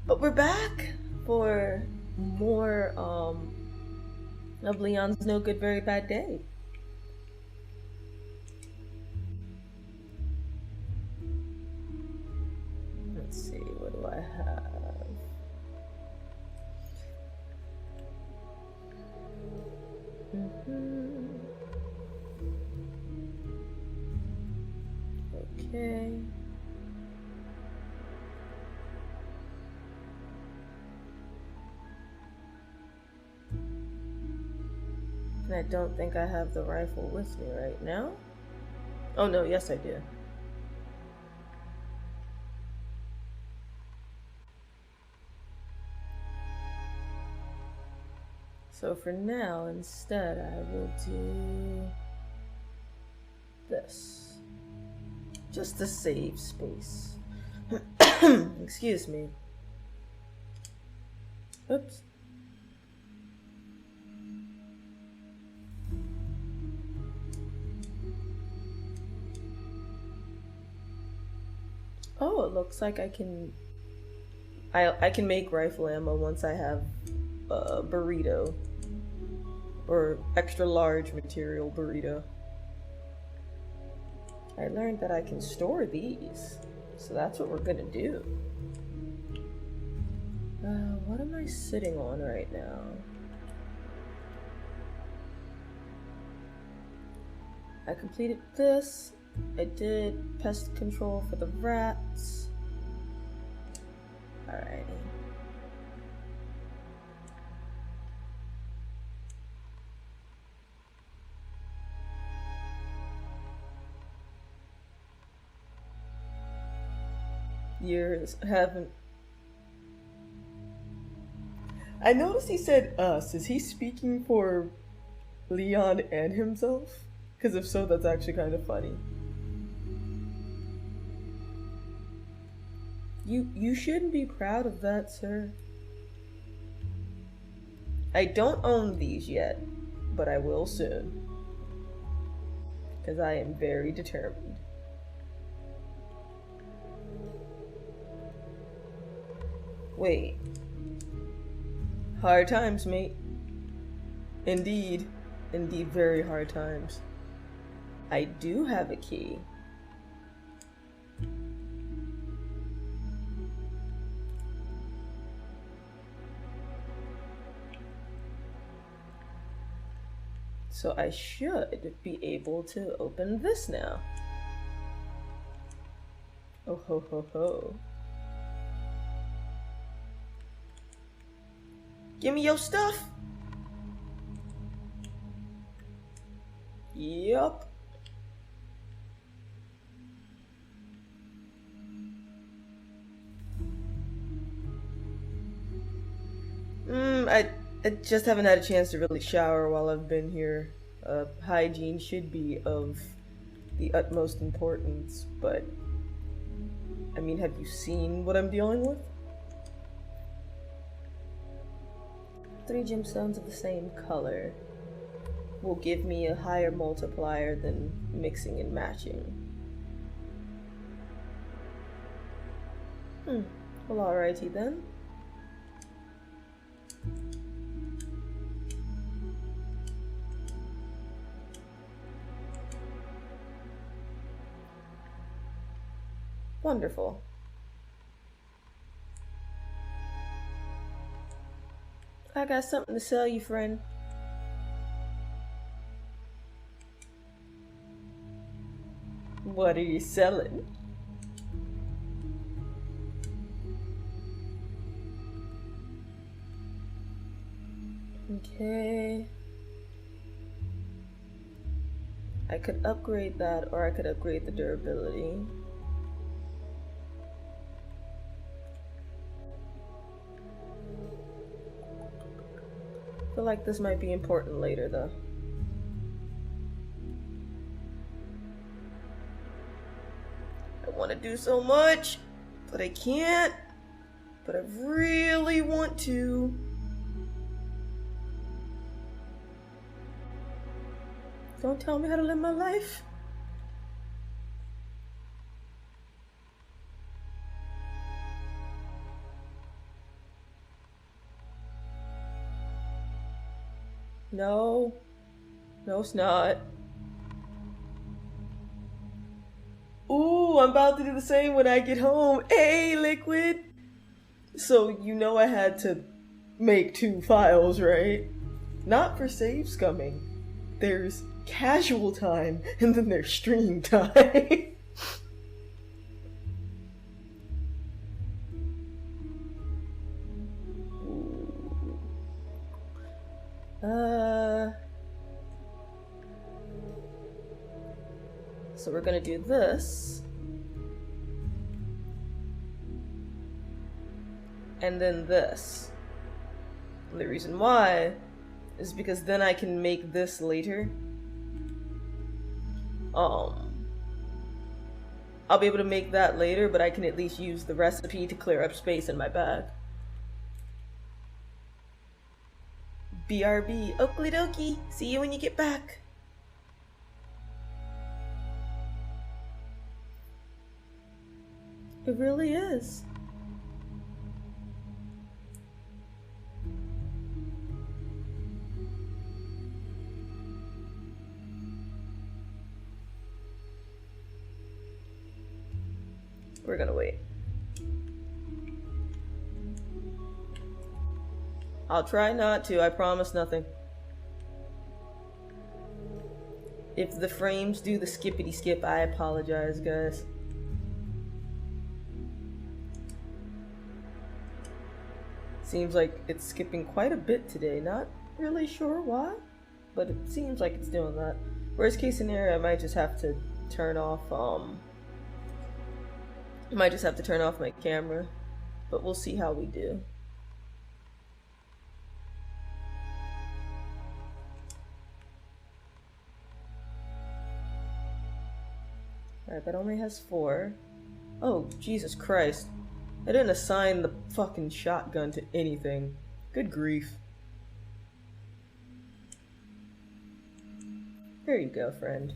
But we're back for more of Leon's No Good Very Bad Day. Let's see, what do I have? Okay. And I don't think I have the rifle with me right now. Oh no, yes I do. So for now, instead, I will do this. Just to save space. Excuse me. Oops. Oh, it looks like I can make rifle ammo once I have a burrito. Or extra large material burrito. I learned that I can store these. So that's what we're gonna do. What am I sitting on right now? I completed this. I did pest control for the rats. Alrighty. Years haven't. I noticed he said us. Is he speaking for Leon and himself? Because if so, that's actually kind of funny. You shouldn't be proud of that, sir. I don't own these yet, but I will soon. Because I am very determined. Wait. Hard times, mate. Indeed. Indeed, very hard times. I do have a key. So I should be able to open this now. Oh ho ho ho. Give me your stuff. Yup. I just haven't had a chance to really shower while I've been here. Hygiene should be of the utmost importance, but I mean, have you seen what I'm dealing with? 3 gemstones of the same color will give me a higher multiplier than mixing and matching. Well, alrighty then. Wonderful. I got something to sell you, friend. What are you selling? Okay. I could upgrade that, or I could upgrade the durability. I feel like this might be important later, though. I want to do so much, but I can't. But I really want to. Don't tell me how to live my life. No. No, it's not. Ooh, I'm about to do the same when I get home. Hey, Liquid! So, you know I had to make 2 files, right? Not for save scumming. There's casual time, and then there's stream time. So we're gonna do this. And then this. And the reason why is because then I can make this later. I'll be able to make that later, but I can at least use the recipe to clear up space in my bag. BRB, okie dokie. See you when you get back. It really is. We're gonna wait. I'll try not to, I promise nothing. If the frames do the skippity skip, I apologize, guys. Seems like it's skipping quite a bit today, not really sure why, but it seems like it's doing that. Worst case scenario, I might just have to turn off, my camera, but we'll see how we do. Alright, that only has 4. Oh, Jesus Christ. I didn't assign the fucking shotgun to anything. Good grief. There you go, friend.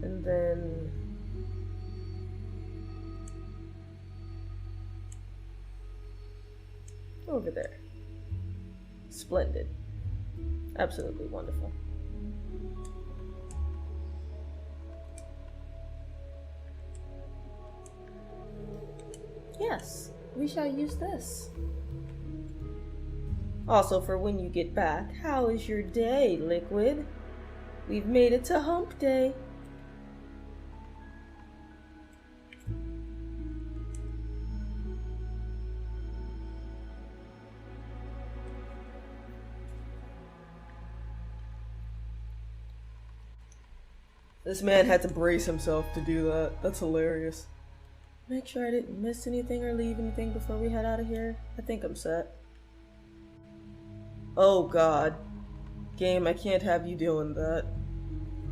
And then... over there. Splendid. Absolutely wonderful. Yes, we shall use this. Also, for when you get back, how is your day, Liquid? We've made it to hump day. This man had to brace himself to do that. That's hilarious. Make sure I didn't miss anything or leave anything before we head out of here. I think I'm set. Oh god. Game, I can't have you doing that.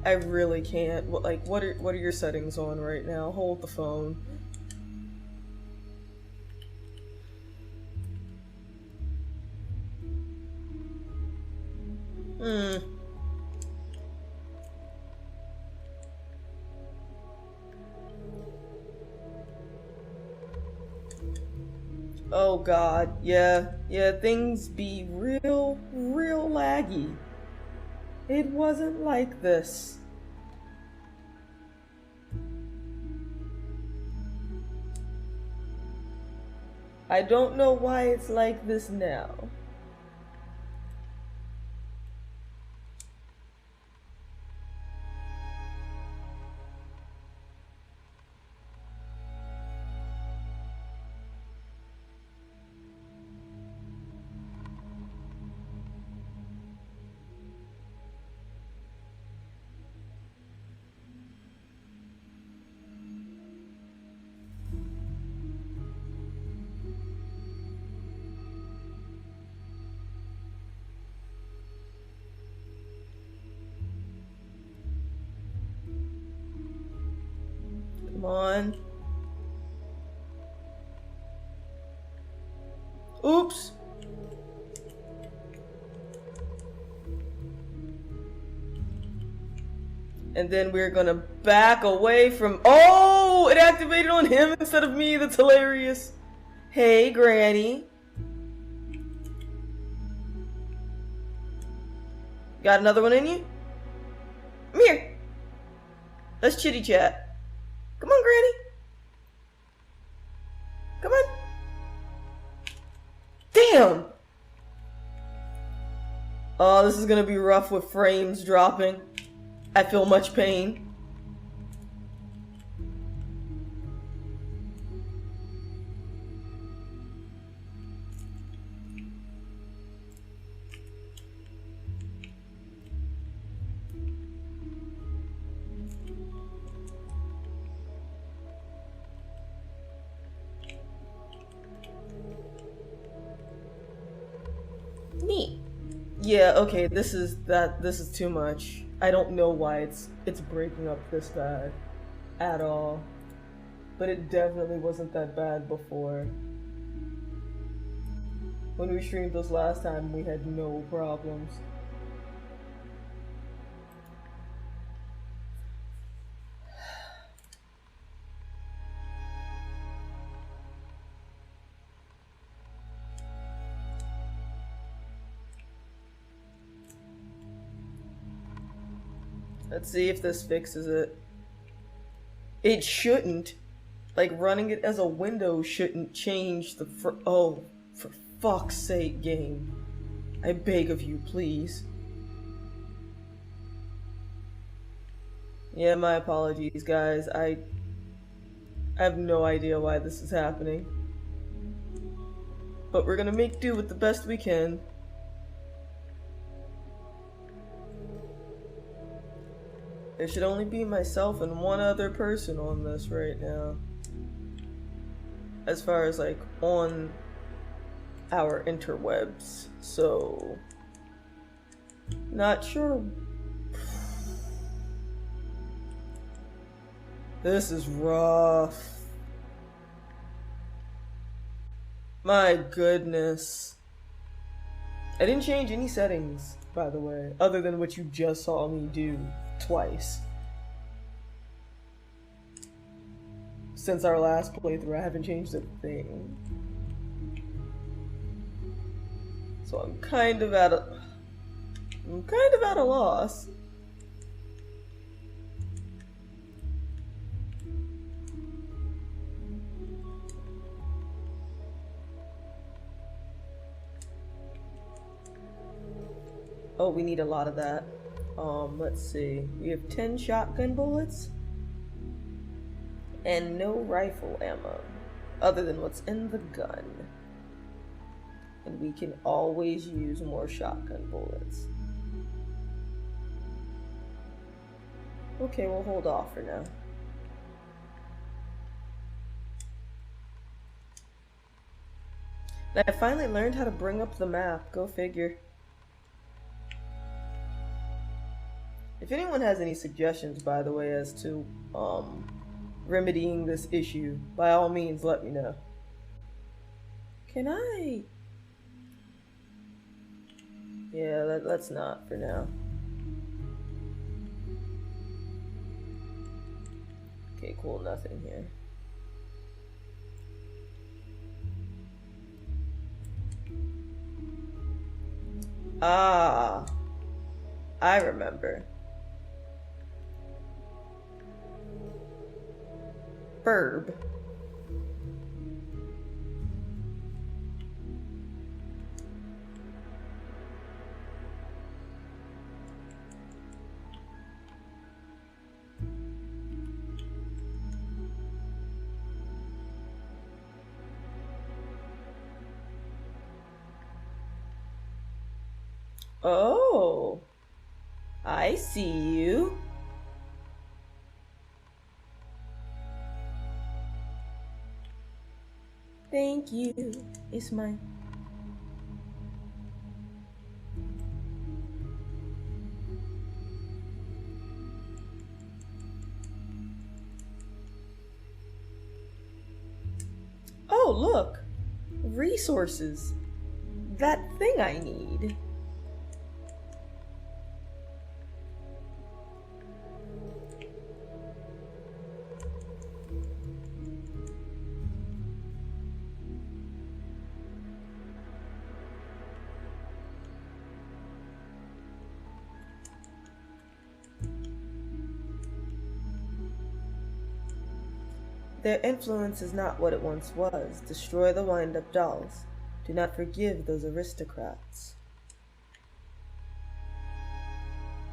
I really can't. What are your settings on right now? Hold the phone. Oh god, yeah, things be real laggy. It wasn't like this. I don't know why it's like this now. Come on. Oops. And then we're gonna back away from... Oh! It activated on him instead of me. That's hilarious. Hey, Granny. Got another one in you? Come here. Let's chitty chat. Come on, Granny. Come on. Damn! Oh, this is gonna be rough with frames dropping. I feel much pain. Neat. Yeah, okay, this is too much. I don't know why it's breaking up this bad at all. But it definitely wasn't that bad before. When we streamed this last time, we had no problems. Let's see if this fixes it. It shouldn't. Like, running it as a window shouldn't change the oh, for fuck's sake, game. I beg of you, please. Yeah, my apologies, guys. I have no idea why this is happening. But we're gonna make do with the best we can. There should only be myself and one other person on this right now. As far as, like, on our interwebs. So, not sure. This is rough. My goodness. I didn't change any settings, by the way, other than what you just saw me do twice. Since our last playthrough, I haven't changed a thing. So I'm kind of at a loss. Oh, we need a lot of that. Let's see. We have 10 shotgun bullets and no rifle ammo other than what's in the gun. And we can always use more shotgun bullets. Okay, we'll hold off for now. I finally learned how to bring up the map. Go figure. If anyone has any suggestions, by the way, as to remedying this issue, by all means let me know. Can I? Yeah, let's not for now. Okay, cool, nothing here. Ah, I remember. Verb. Oh, I see you. Thank you. It's mine. Oh, look. Resources. That thing I need. Their influence is not what it once was. Destroy the wind-up dolls. Do not forgive those aristocrats.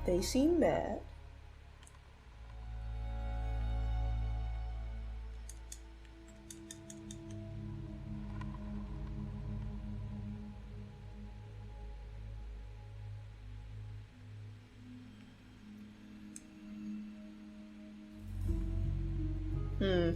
They seem mad. Cool.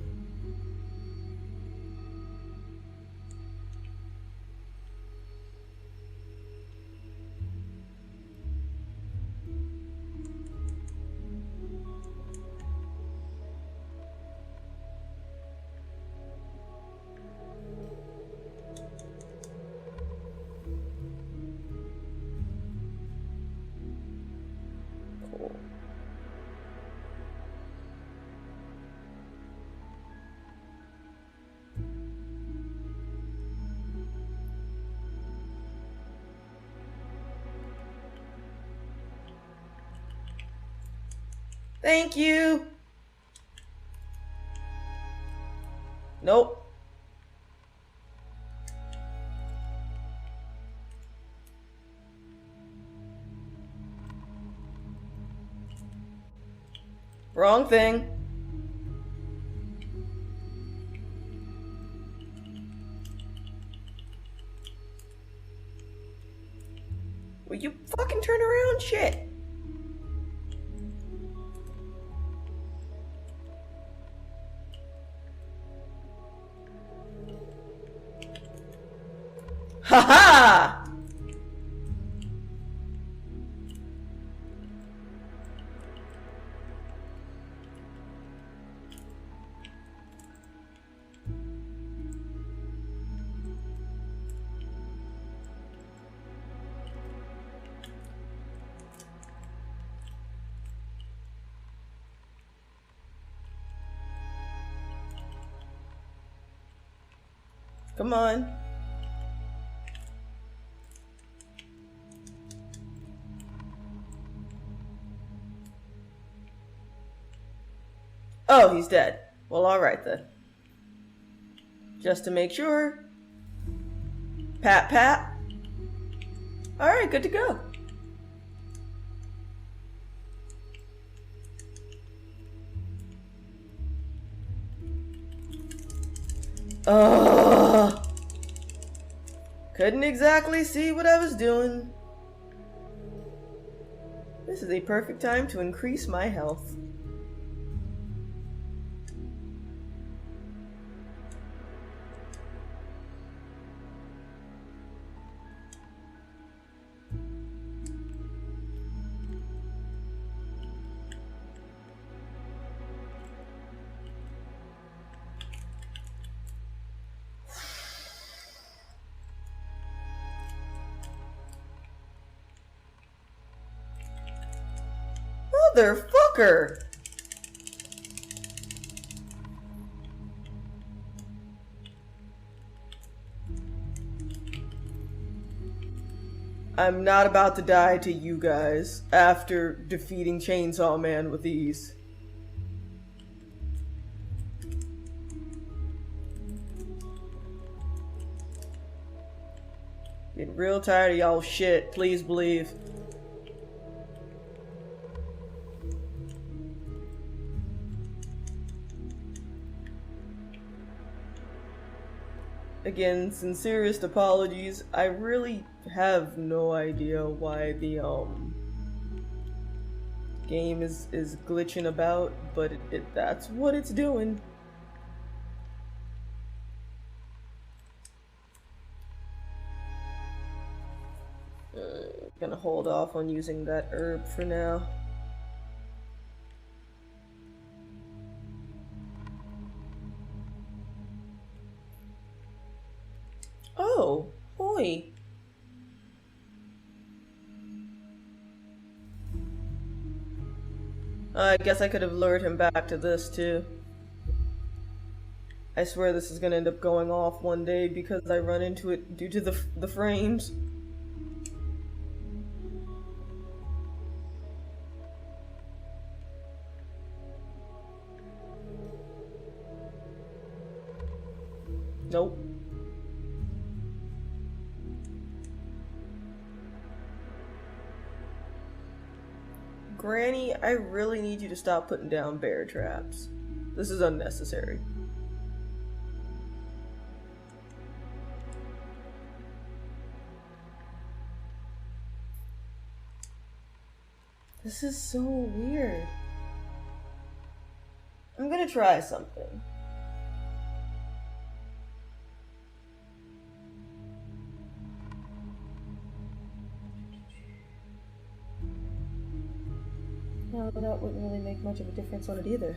Thank you. Nope. Wrong thing. Will you fucking turn around? Shit. Ha-ha! Come on. Oh, he's dead. Well, alright then. Just to make sure. Pat, pat. Alright, good to go. Couldn't exactly see what I was doing. This is a perfect time to increase my health. Motherfucker! I'm not about to die to you guys after defeating Chainsaw Man with ease. Getting real tired of y'all shit, please believe. Again, sincerest apologies. I really have no idea why the game is glitching about, but that's what it's doing. Gonna hold off on using that herb for now. Oh, hoi. I guess I could have lured him back to this too. I swear this is gonna end up going off one day because I run into it due to the frames. Nope. Granny, I really need you to stop putting down bear traps. This is unnecessary. This is so weird. I'm gonna try something. No, that wouldn't really make much of a difference on it either.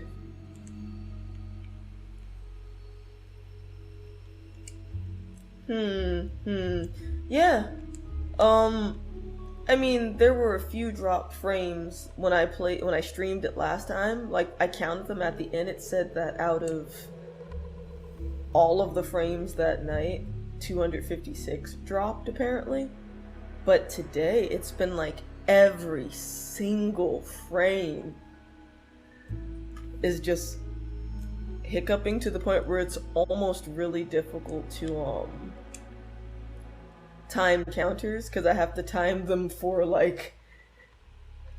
Yeah. I mean, there were a few dropped frames when I streamed it last time. Like, I counted them at the end. It said that out of all of the frames that night, 256 dropped apparently. But today, it's been like every single frame is just hiccuping to the point where it's almost really difficult to time counters, because I have to time them for like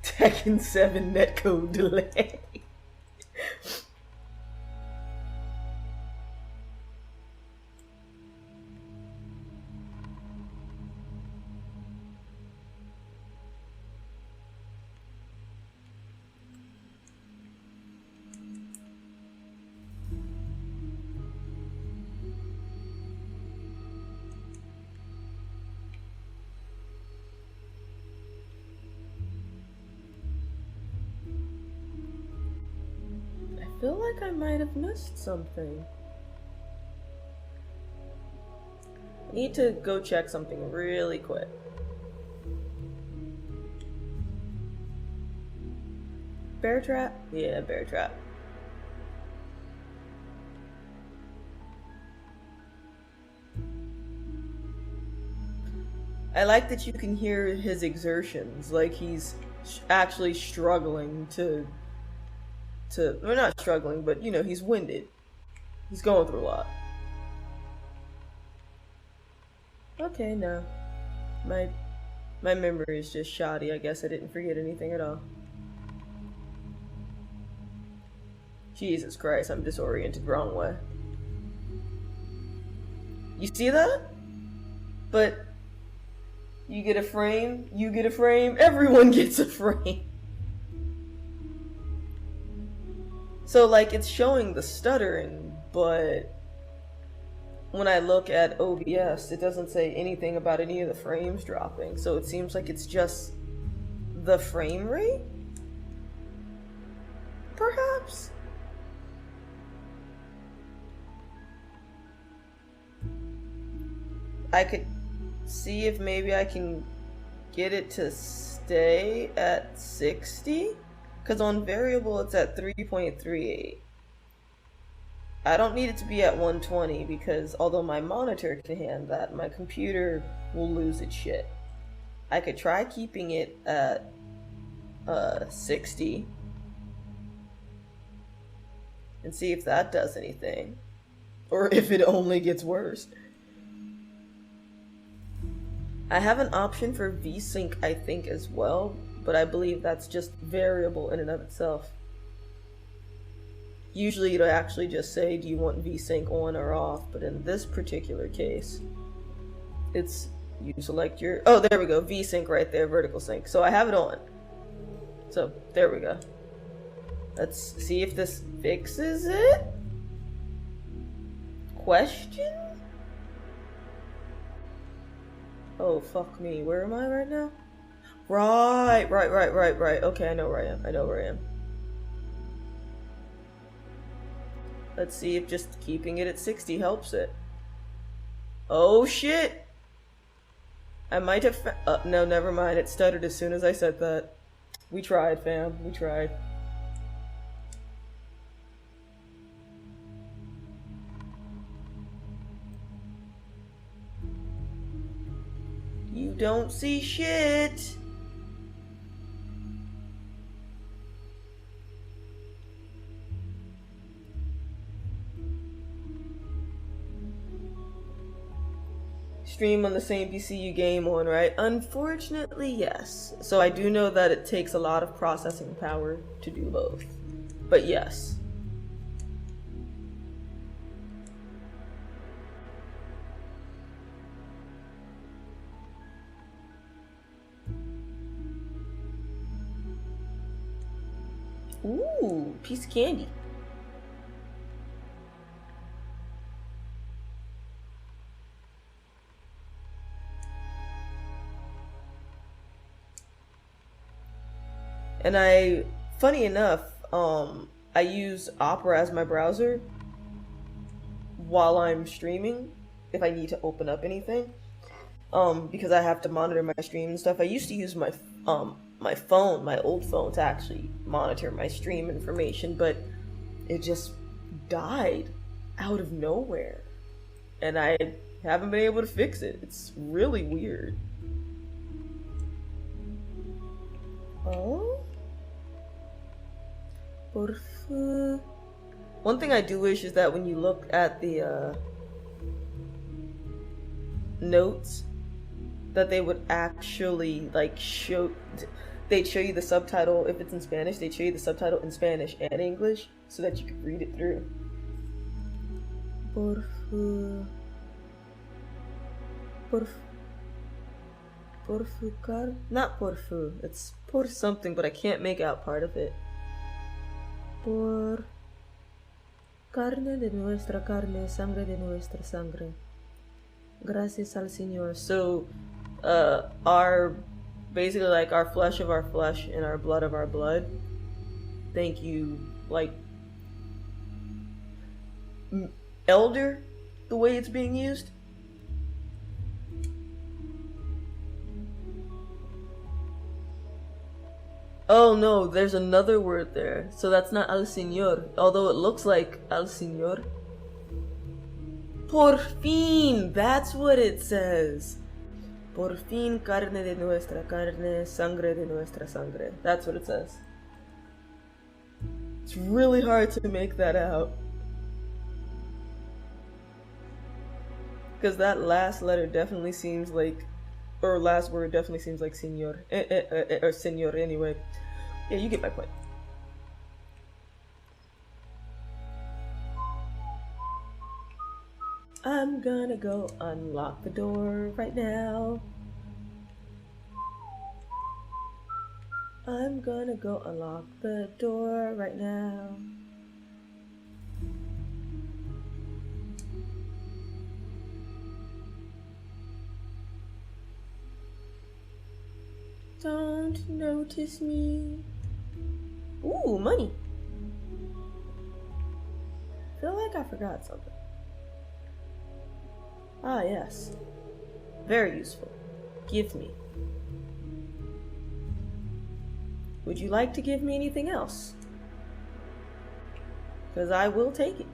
Tekken 7 netcode delay. I feel like I might have missed something. I need to go check something really quick. Bear trap? Yeah, bear trap. I like that you can hear his exertions, like he's actually struggling to well, not struggling, but you know, he's winded. He's going through a lot. Okay, no. My memory is just shoddy. I guess I didn't forget anything at all. Jesus Christ, I'm disoriented wrong way. You see that? But you get a frame, you get a frame, everyone gets a frame. So, like, it's showing the stuttering, but when I look at OBS, it doesn't say anything about any of the frames dropping. So it seems like it's just the frame rate? Perhaps? I could see if maybe I can get it to stay at 60? Because on variable it's at 3.38. I don't need it to be at 120 because although my monitor can handle that, my computer will lose its shit. I could try keeping it at 60 and see if that does anything. Or if it only gets worse. I have an option for VSync, I think, as well, but I believe that's just variable in and of itself. Usually it'll actually just say, do you want VSync on or off, but in this particular case, it's, you select your, oh, there we go, VSync right there, vertical sync. So I have it on. So, there we go. Let's see if this fixes it? Question? Oh, fuck me. Where am I right now? Right. Okay, I know where I am. Let's see if just keeping it at 60 helps it. Oh, shit! I might have no, never mind. It stuttered as soon as I said that. We tried, fam. We tried. You don't see shit! stream on the same PC you game on, right? Unfortunately, yes. So I do know that it takes a lot of processing power to do both. But yes. Ooh, piece of candy. And funny enough, I use Opera as my browser while I'm streaming if I need to open up anything. Because I have to monitor my stream and stuff. I used to use my phone, my old phone, to actually monitor my stream information, but it just died out of nowhere, and I haven't been able to fix it. It's really weird. Oh, one thing I do wish is that when you look at the notes, that they would actually like they'd show you the subtitle. If it's in Spanish, they'd show you the subtitle in Spanish and English so that you could read it through. Not porfu, it's por something, but I can't make out part of it. Por carne de nuestra carne, sangre de nuestra sangre. Gracias al Señor. So, our basically like our flesh of our flesh and our blood of our blood. Thank you, like elder, the way it's being used. Oh no, there's another word there. So that's not al Señor, although it looks like al Señor. Por fin, that's what it says. Por fin carne de nuestra carne, sangre de nuestra sangre. That's what it says. It's really hard to make that out. Because that last letter definitely seems like, or last word definitely seems like señor. Or señor anyway. Yeah, you get my point. I'm gonna go unlock the door right now. I'm gonna go unlock the door right now. Don't notice me. Ooh, money. Feel like I forgot something. Ah, yes. Very useful. Give me. Would you like to give me anything else? Because I will take it.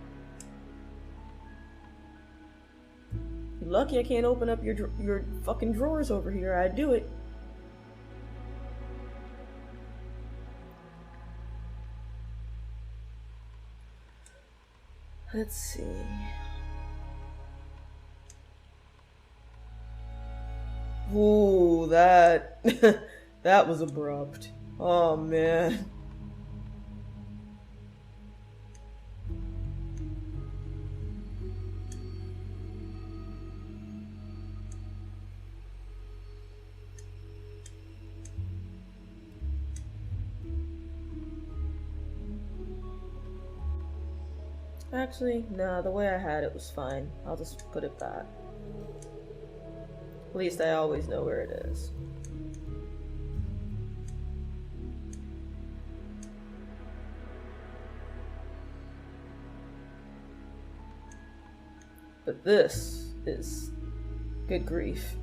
You're lucky I can't open up your fucking drawers over here. I'd do it. Let's see. Ooh, that that was abrupt. Oh man. Actually, nah, the way I had it was fine. I'll just put it back. At least I always know where it is. But this is good grief.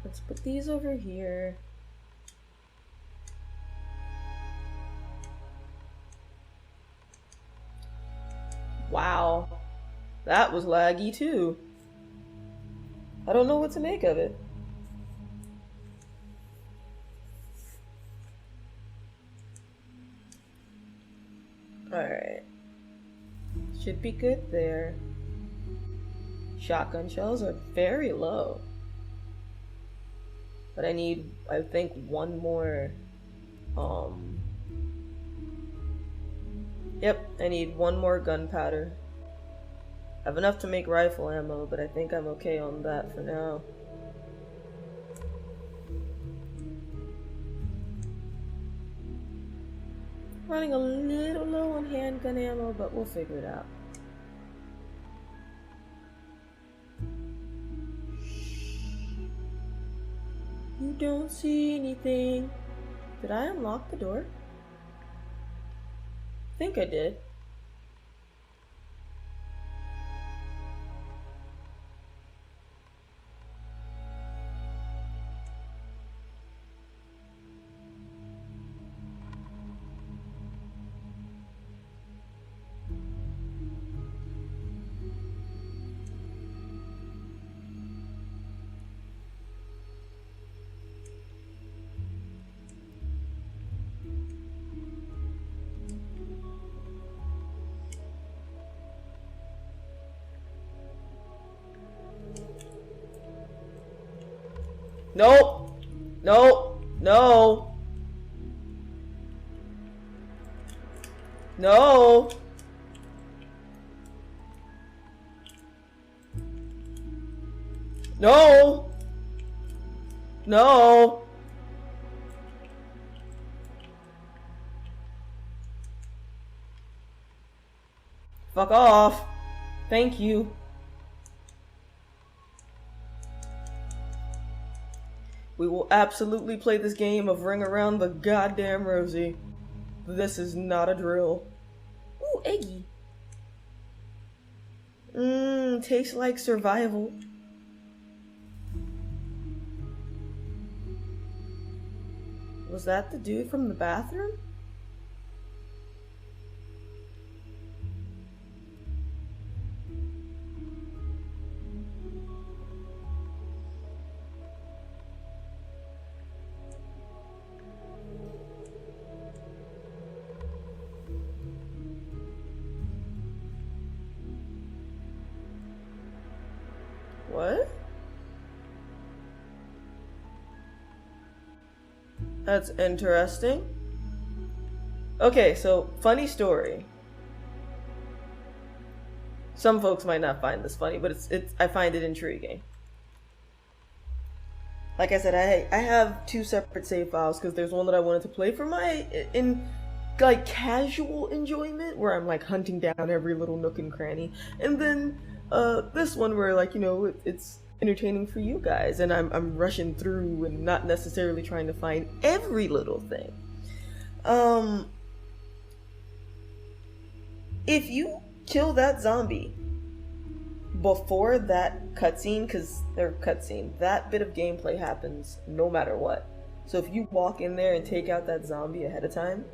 Let's put these over here. Wow, that was laggy too. I don't know what to make of it. Alright. Should be good there. Shotgun shells are very low. But I need, I think, one more, Yep, I need one more gunpowder. I have enough to make rifle ammo, but I think I'm okay on that for now. Running a little low on handgun ammo, but we'll figure it out. You don't see anything. Did I unlock the door? I think I did. Nope. Nope. No. No. No. No. Fuck off. Thank you. We will absolutely play this game of ring around the goddamn rosy. This is not a drill. Ooh, eggy. Tastes like survival. Was that the dude from the bathroom? What? That's interesting. Okay, so funny story. Some folks might not find this funny, but I find it intriguing. Like I said, I have two separate save files because there's one that I wanted to play for my like casual enjoyment where I'm like hunting down every little nook and cranny, and then this one where like, you know, it's entertaining for you guys and I'm rushing through and not necessarily trying to find every little thing. If you kill that zombie before that cutscene, because they're cutscene, that bit of gameplay happens no matter what. So if you walk in there and take out that zombie ahead of time,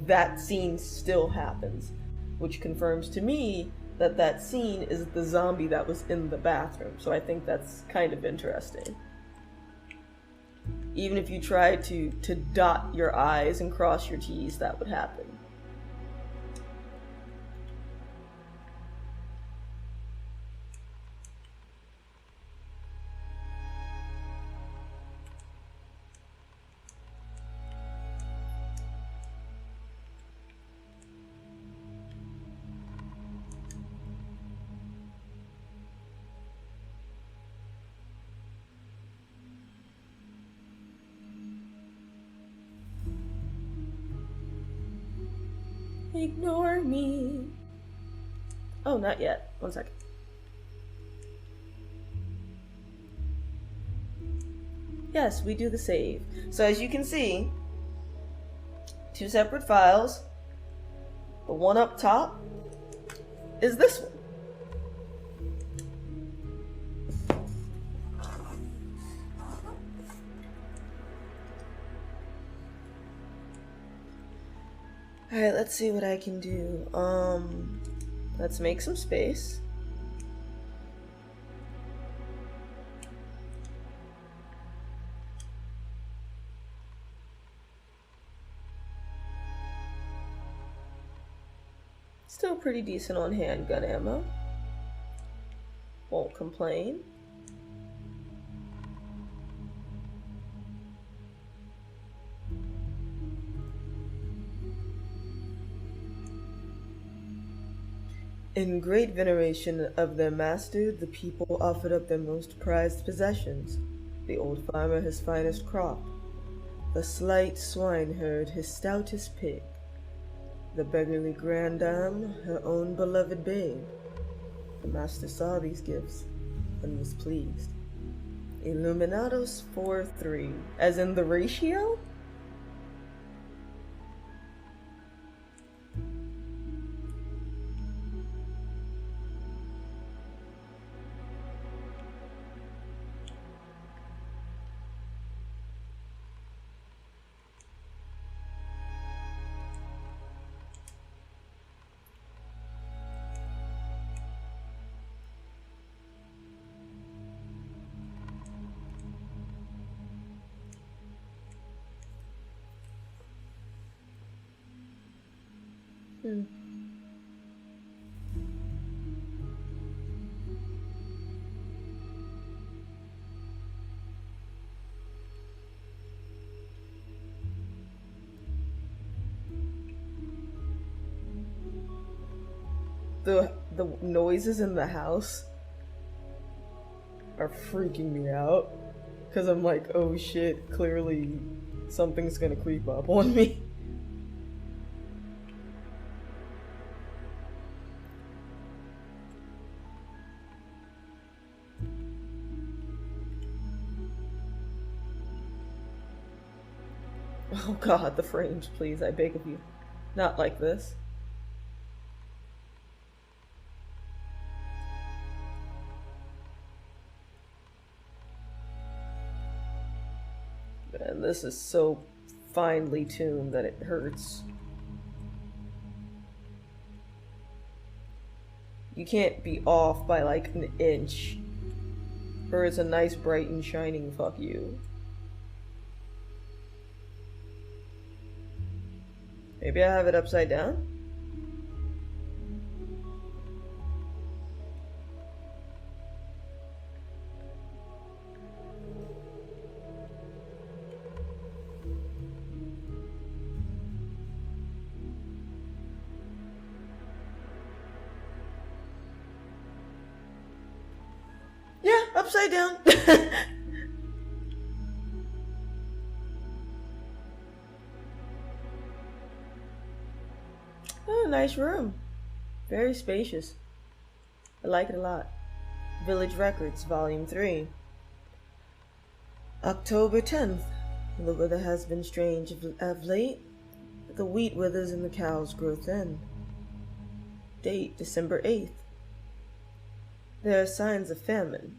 that scene still happens, which confirms to me that that scene is the zombie that was in the bathroom. So I think that's kind of interesting. Even if you try to dot your I's and cross your T's, that would happen. Ignore me. Oh, not yet. 1 second. Yes, we do the save. So as you can see, two separate files. The one up top is this one. Alright, let's see what I can do. Let's make some space. Still pretty decent on handgun ammo. Won't complain. In great veneration of their master, the people offered up their most prized possessions, the old farmer his finest crop, the slight swineherd his stoutest pig, the beggarly grandame her own beloved babe. The master saw these gifts and was pleased. Illuminados 4-3, as in the ratio? The noises in the house are freaking me out. Because I'm like, oh shit, clearly something's gonna creep up on me. Oh god, the frames, please, I beg of you. Not like this. And this is so finely tuned that it hurts. You can't be off by like an inch, or it's a nice bright and shining fuck you. Maybe I have it upside down? Yeah, upside down. Oh, nice room. Very spacious. I like it a lot. Village Records, Volume 3. October 10th. The weather has been strange of late. The wheat withers and the cows grow thin. Date, December 8th. There are signs of famine.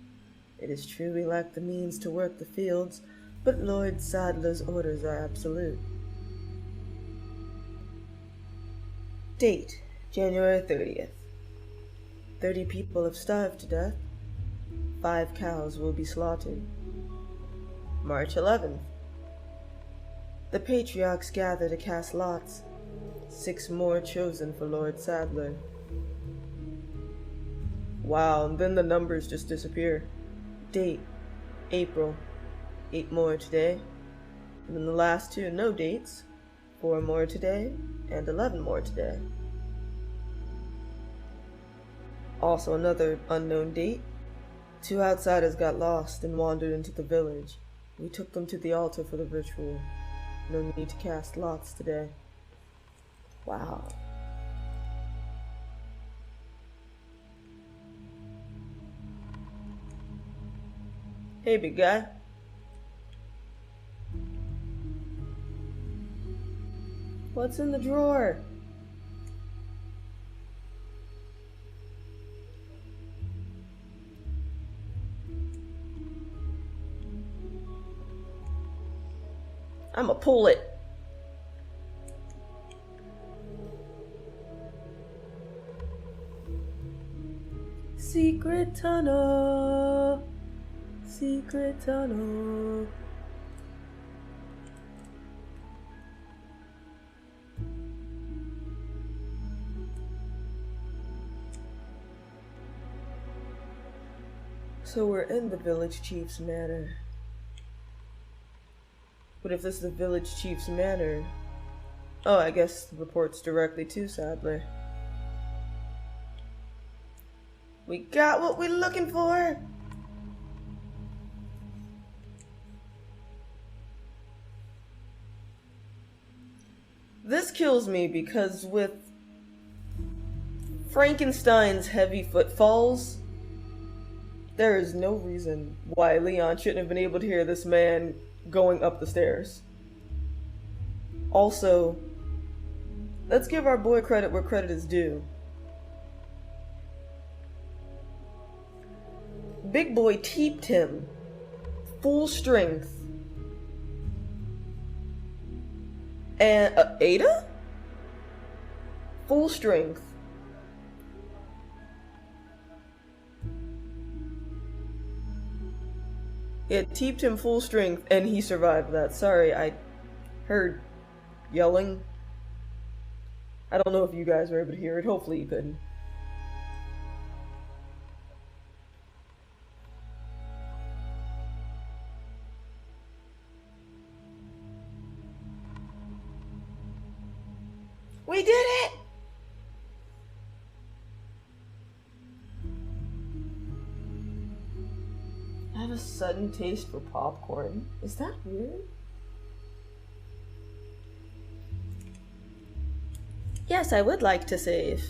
It is true we lack the means to work the fields, but Lord Sadler's orders are absolute. Date, January 30th. 30 people have starved to death. 5 cows will be slaughtered. March 11th. The patriarchs gather to cast lots. 6 more chosen for Lord Sadler. Wow, and then the numbers just disappear. Date, April. 8 more today. And then the last 2, no dates. 4 more today, and 11 more today. Also another unknown date. 2 outsiders got lost and wandered into the village. We took them to the altar for the ritual. No need to cast lots today. Wow. Hey, big guy. What's in the drawer? I'ma pull it. Secret tunnel. Secret tunnel. So we're in the village chief's manor. But if this is the village chief's manor... Oh, I guess the report's directly to Sadler. We got what we're looking for! This kills me because with Frankenstein's heavy footfalls, there is no reason why Leon shouldn't have been able to hear this man going up the stairs. Also, let's give our boy credit where credit is due. Big boy teeped him full strength. And Ada? Full strength. It teeped him full strength and he survived that. Sorry, I heard yelling. I don't know if you guys were able to hear it. Hopefully you couldn't. We did it! I have a sudden taste for popcorn. Is that weird? Yes, I would like to save.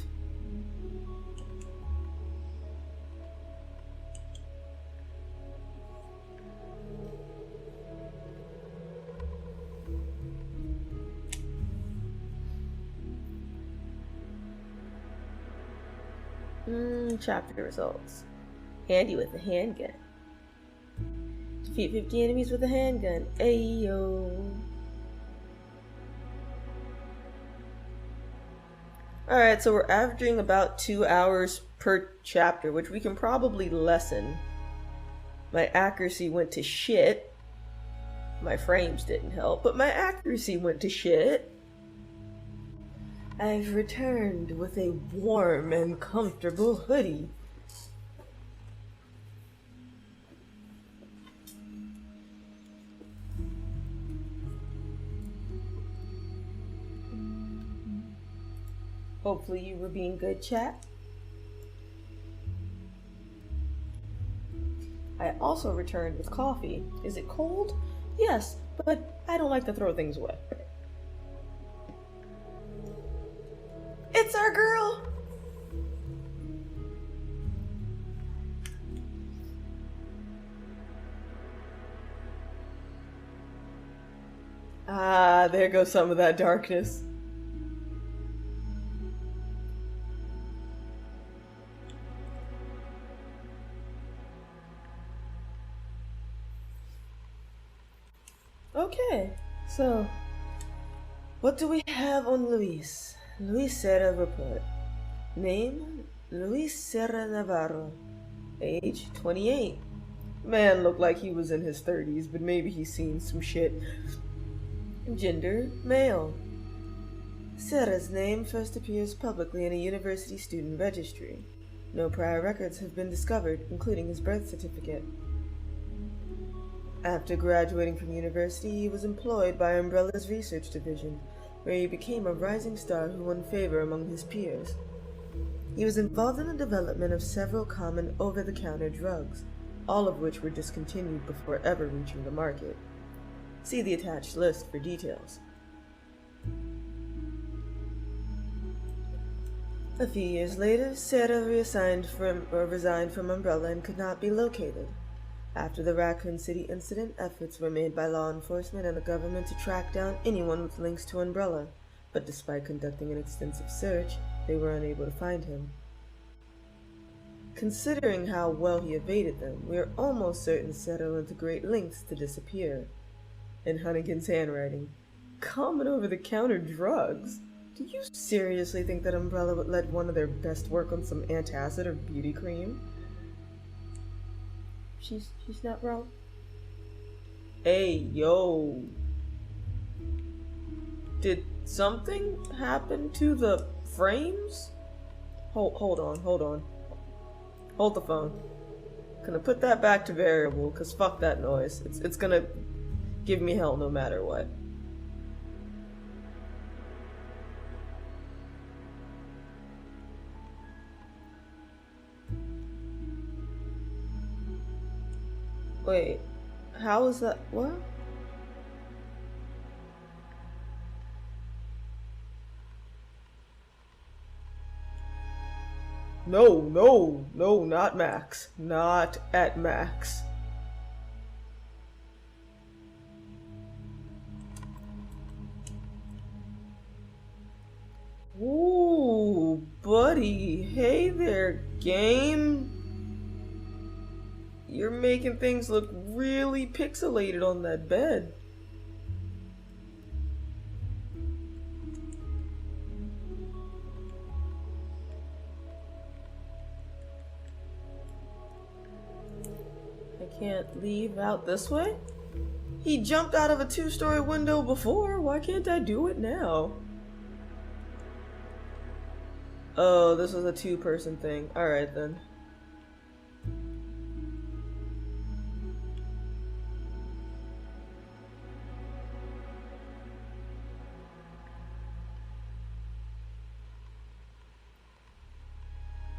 Chapter results. Handy with a handgun. Defeat 50 enemies with a handgun. Ayo. Alright, so we're averaging about 2 hours per chapter, which we can probably lessen. My accuracy went to shit. My frames didn't help, but my accuracy went to shit. I've returned with a warm and comfortable hoodie. Hopefully you were being good, chat. I also returned with coffee. Is it cold? Yes, but I don't like to throw things away. It's our girl! Ah, there goes some of that darkness. Okay, so what do we have on Luis? Luis Serra report. Name, Luis Serra Navarro. Age, 28. Man looked like he was in his 30s, but maybe he's seen some shit. Gender, male. Serra's name first appears publicly in a university student registry. No prior records have been discovered, including his birth certificate. After graduating from university, he was employed by Umbrella's research division, where he became a rising star who won favor among his peers. He was involved in the development of several common over-the-counter drugs, all of which were discontinued before ever reaching the market. See the attached list for details. A few years later, Serra resigned from Umbrella and could not be located. After the Raccoon City incident, efforts were made by law enforcement and the government to track down anyone with links to Umbrella, but despite conducting an extensive search, they were unable to find him. Considering how well he evaded them, we are almost certain Serra went to great lengths to disappear. In Hunnigan's handwriting, common over-the-counter drugs? Do you seriously think that Umbrella would let one of their best work on some antacid or beauty cream? She's not wrong. Hey, yo. Did something happen to the frames? Hold on. Hold the phone. Gonna put that back to variable, cause fuck that noise. It's gonna give me hell no matter what. Wait, how is that? What? No, no, no, not max. Not at max. Ooh, buddy. Hey there, game. You're making things look really pixelated on that bed. I can't leave out this way? He jumped out of a 2-story window before. Why can't I do it now? Oh, this was a 2-person thing. Alright then.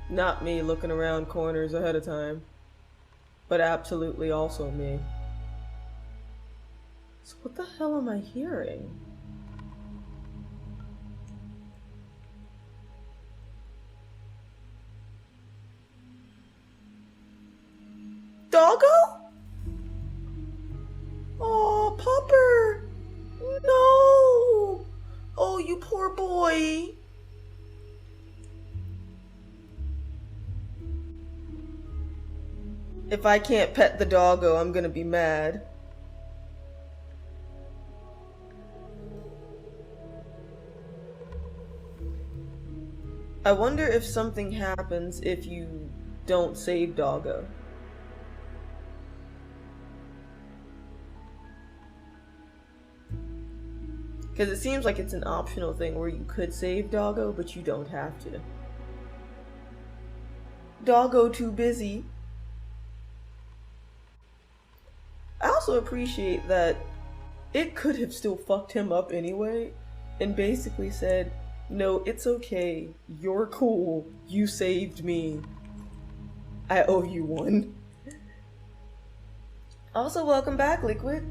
Not me looking around corners ahead of time. But absolutely also me. So what the hell am I hearing? Doggo? Oh, Pupper! No! Oh, you poor boy! If I can't pet the doggo, I'm gonna be mad. I wonder if something happens if you don't save doggo. Because it seems like it's an optional thing where you could save doggo, but you don't have to. Doggo too busy. I also appreciate that it could have still fucked him up anyway, and basically said, no, it's okay, you're cool, you saved me, I owe you one. Also, welcome back, Liquid.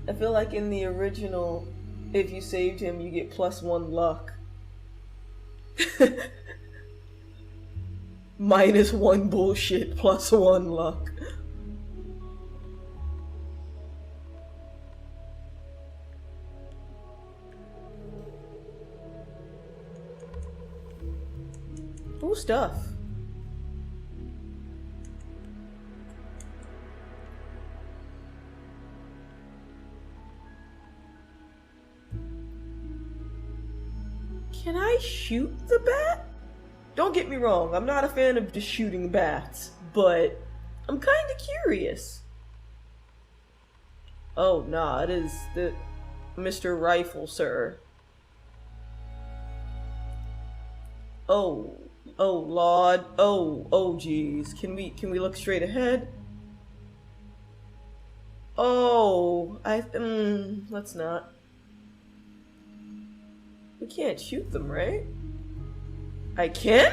I feel like in the original, if you saved him, you get +1 luck. -1 bullshit, +1 luck. Cool stuff. Can I shoot the bat? Don't get me wrong, I'm not a fan of just shooting bats, but I'm kind of curious. Oh, nah, it is the Mr. Rifle, sir. Oh, oh, Lord. Oh, jeez. Can we look straight ahead? Oh, let's not. We can't shoot them, right? I can?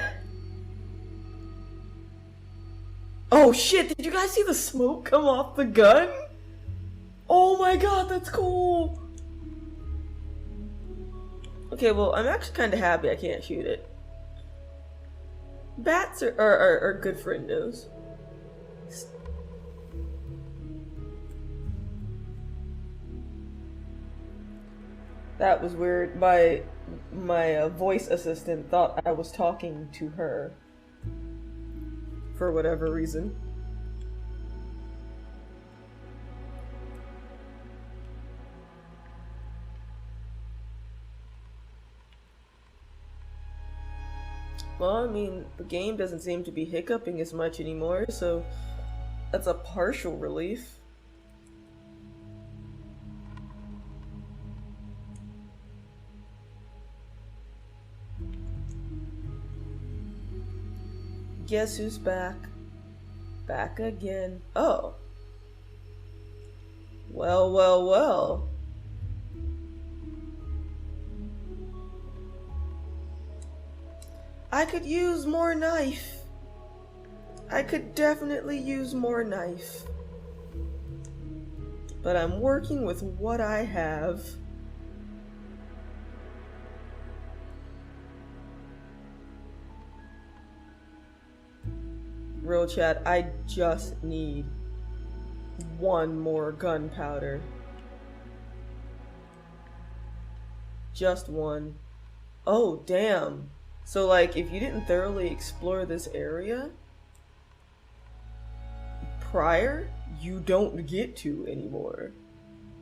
Oh shit, did you guys see the smoke come off the gun? Oh my god, that's cool! Okay, well, I'm actually kind of happy I can't shoot it. Bats are good friendos. That was weird. My voice assistant thought I was talking to her. For whatever reason. Well, I mean, the game doesn't seem to be hiccuping as much anymore, so that's a partial relief. Guess who's back? Back again. Oh. Well, well, well. I could use more knife. I could definitely use more knife. But I'm working with what I have. Real chat, I just need one more gunpowder. Just one. Oh, damn. So, like, if you didn't thoroughly explore this area prior, you don't get to anymore.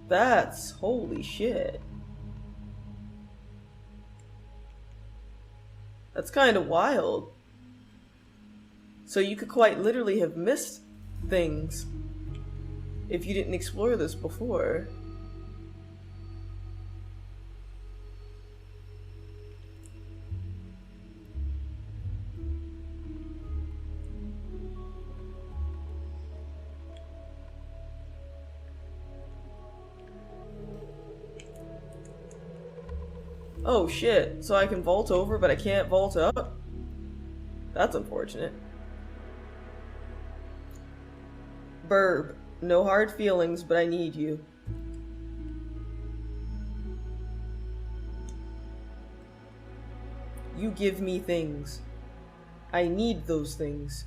That's holy shit. That's kind of wild. So you could quite literally have missed things if you didn't explore this before. Oh shit, so I can vault over but I can't vault up? That's unfortunate. Burb, no hard feelings, but I need you. You give me things. I need those things.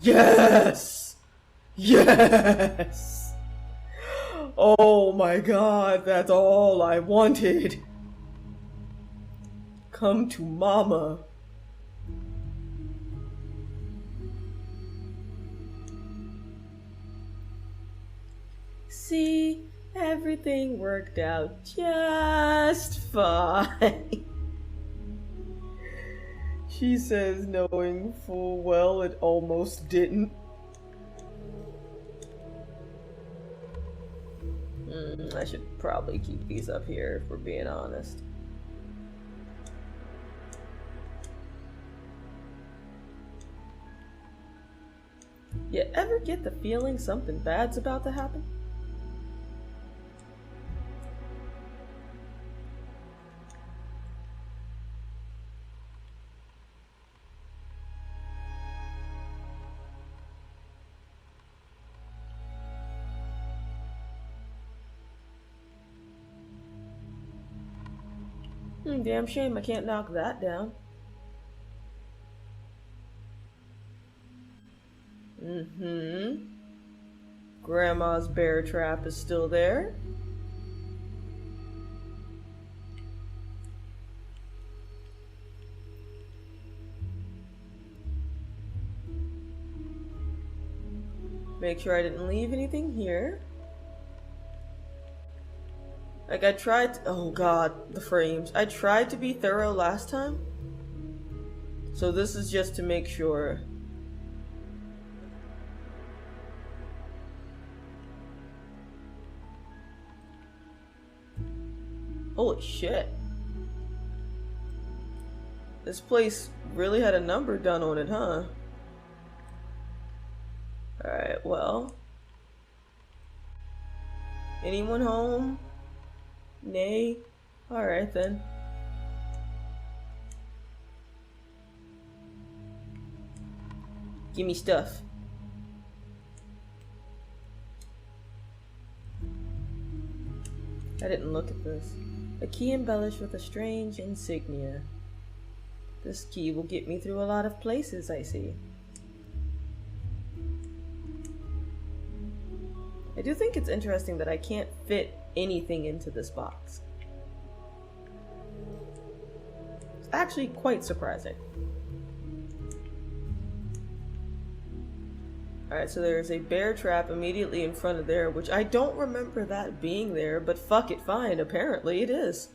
Yes! Yes! Oh my god, that's all I wanted. Come to mama. See, everything worked out just fine. She says, knowing full well it almost didn't. I should probably keep these up here if we're being honest. You ever get the feeling something bad's about to happen? Damn shame I can't knock that down. Grandma's bear trap is still there. Make sure I didn't leave anything here. Like, I tried to, oh god, the frames. I tried to be thorough last time. So this is just to make sure. Holy shit. This place really had a number done on it, huh? Alright, well. Anyone home? Nay? Alright then. Gimme stuff. I didn't look at this. A key embellished with a strange insignia. This key will get me through a lot of places, I see. I do think it's interesting that I can't fit anything into this box. It's actually quite surprising. Alright, so there's a bear trap immediately in front of there, which I don't remember that being there, but fuck it, fine, apparently it is.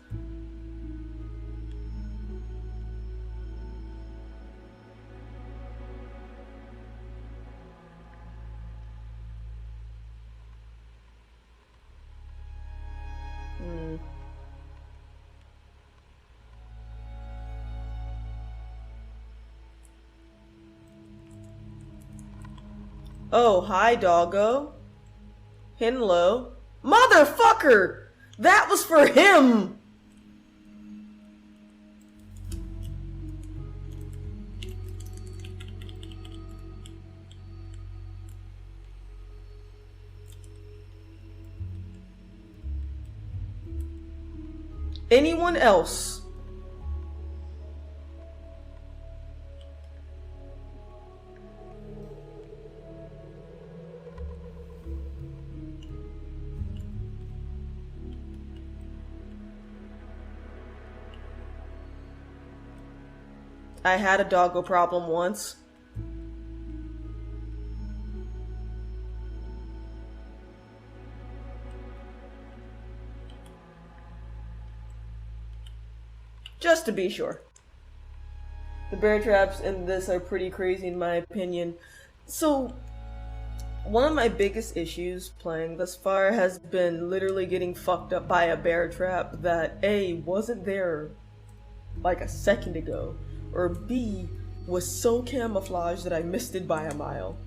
Oh, hi, doggo. Hello. Motherfucker! That was for him! Anyone else? I had a doggo problem once. Just to be sure. The bear traps in this are pretty crazy in my opinion. So, one of my biggest issues playing thus far has been literally getting fucked up by a bear trap that A, wasn't there like a second ago, or B, was so camouflaged that I missed it by a mile.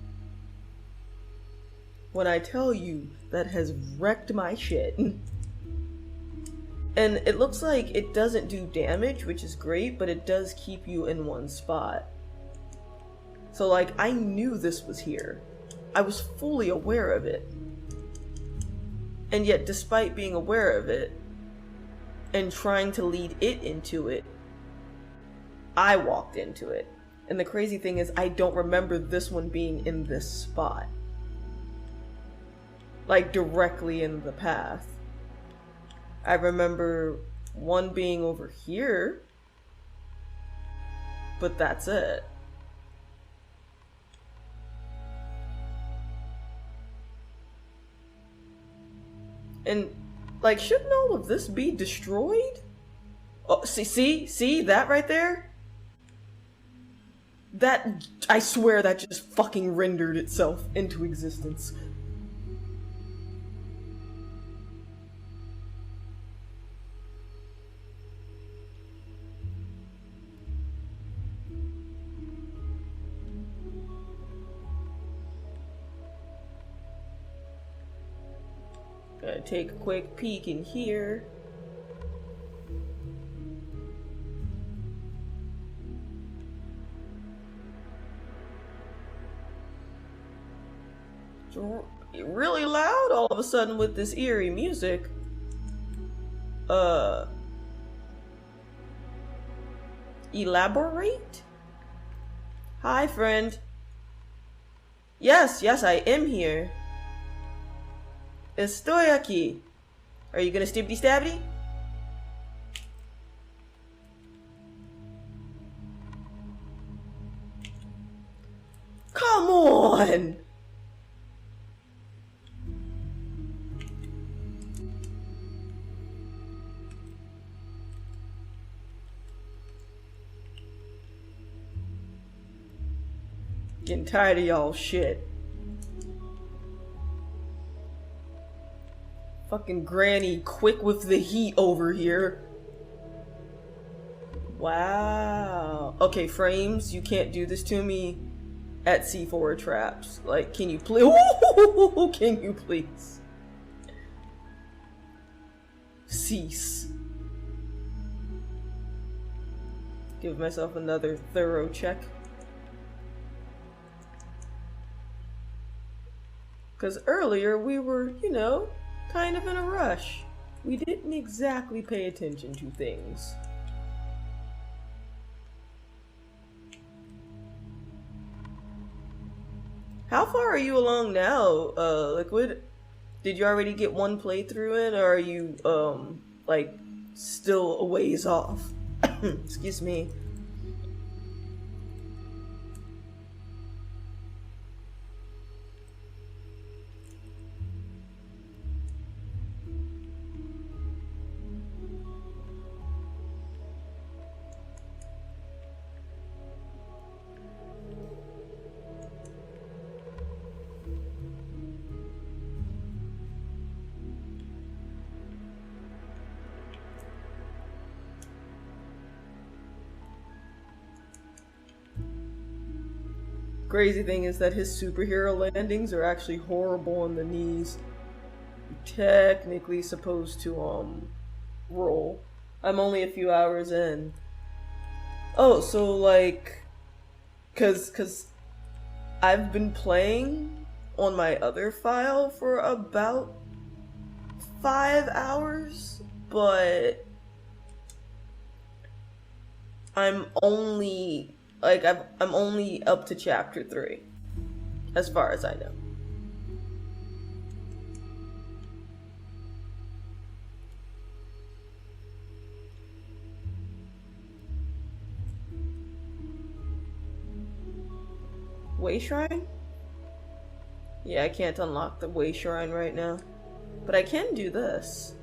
When I tell you, that has wrecked my shit. And it looks like it doesn't do damage, which is great, but it does keep you in one spot. So like, I knew this was here. I was fully aware of it. And yet, despite being aware of it, and trying to lead it into it, I walked into it. And the crazy thing is, I don't remember this one being in this spot. Like, directly in the path. I remember one being over here, but that's it. And, like, shouldn't all of this be destroyed? Oh, see that right there? That, I swear that just fucking rendered itself into existence. Gotta take a quick peek in here. It's really loud all of a sudden with this eerie music. Elaborate? Hi, friend. Yes, I am here. Estoy aquí. Are you gonna stibbity stabbity? Come on! Getting tired of y'all shit. Fucking granny quick with the heat over here. Wow. Okay, frames, you can't do this to me at C4 traps. Like, can you please? Can you please? Cease. Give myself another thorough check. Because earlier we were, you know, kind of in a rush. We didn't exactly pay attention to things. How far are you along now, Liquid? Did you already get one playthrough in, or are you, like, still a ways off? Excuse me. Crazy thing is that his superhero landings are actually horrible on the knees. You're technically supposed to roll. I'm only a few hours in. Oh, so like, cause I've been playing on my other file for about 5 hours, but I'm only I'm only up to chapter 3, as far as I know. Way Shrine? Yeah, I can't unlock the Way Shrine right now. But I can do this.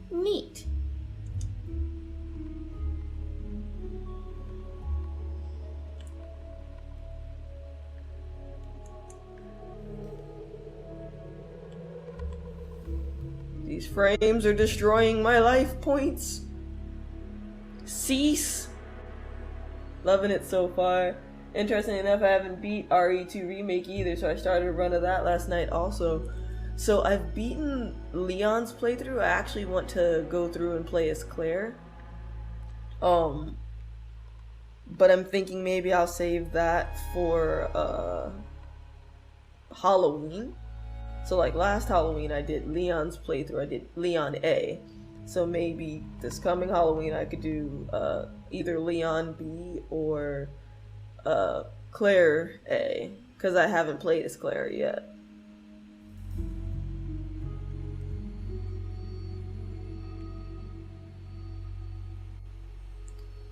Neat. These frames are destroying my life points. Cease. Loving it so far. Interesting enough, I haven't beat RE2 Remake either, so I started a run of that last night also. So I've beaten Leon's playthrough. I actually want to go through and play as Claire. But I'm thinking maybe I'll save that for Halloween. So like last Halloween I did Leon's playthrough, I did Leon A. So maybe this coming Halloween I could do either Leon B or Claire A, because I haven't played as Claire yet.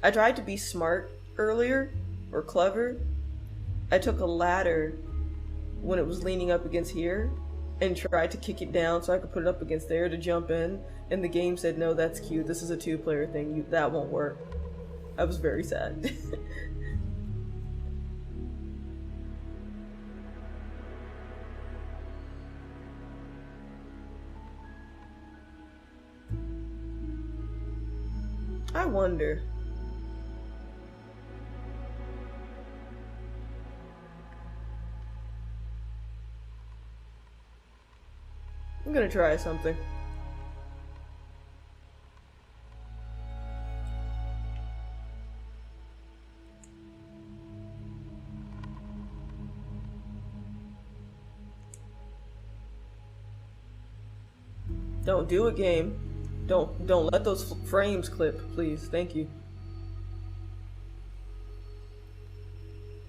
I tried to be smart earlier, or clever. I took a ladder when it was leaning up against here and tried to kick it down so I could put it up against there to jump in, and the game said, no, that's cute, this is a 2-player thing, that won't work. I was very sad. I wonder. I'm gonna try something. Don't do it, game. Don't let those frames clip, please. Thank you.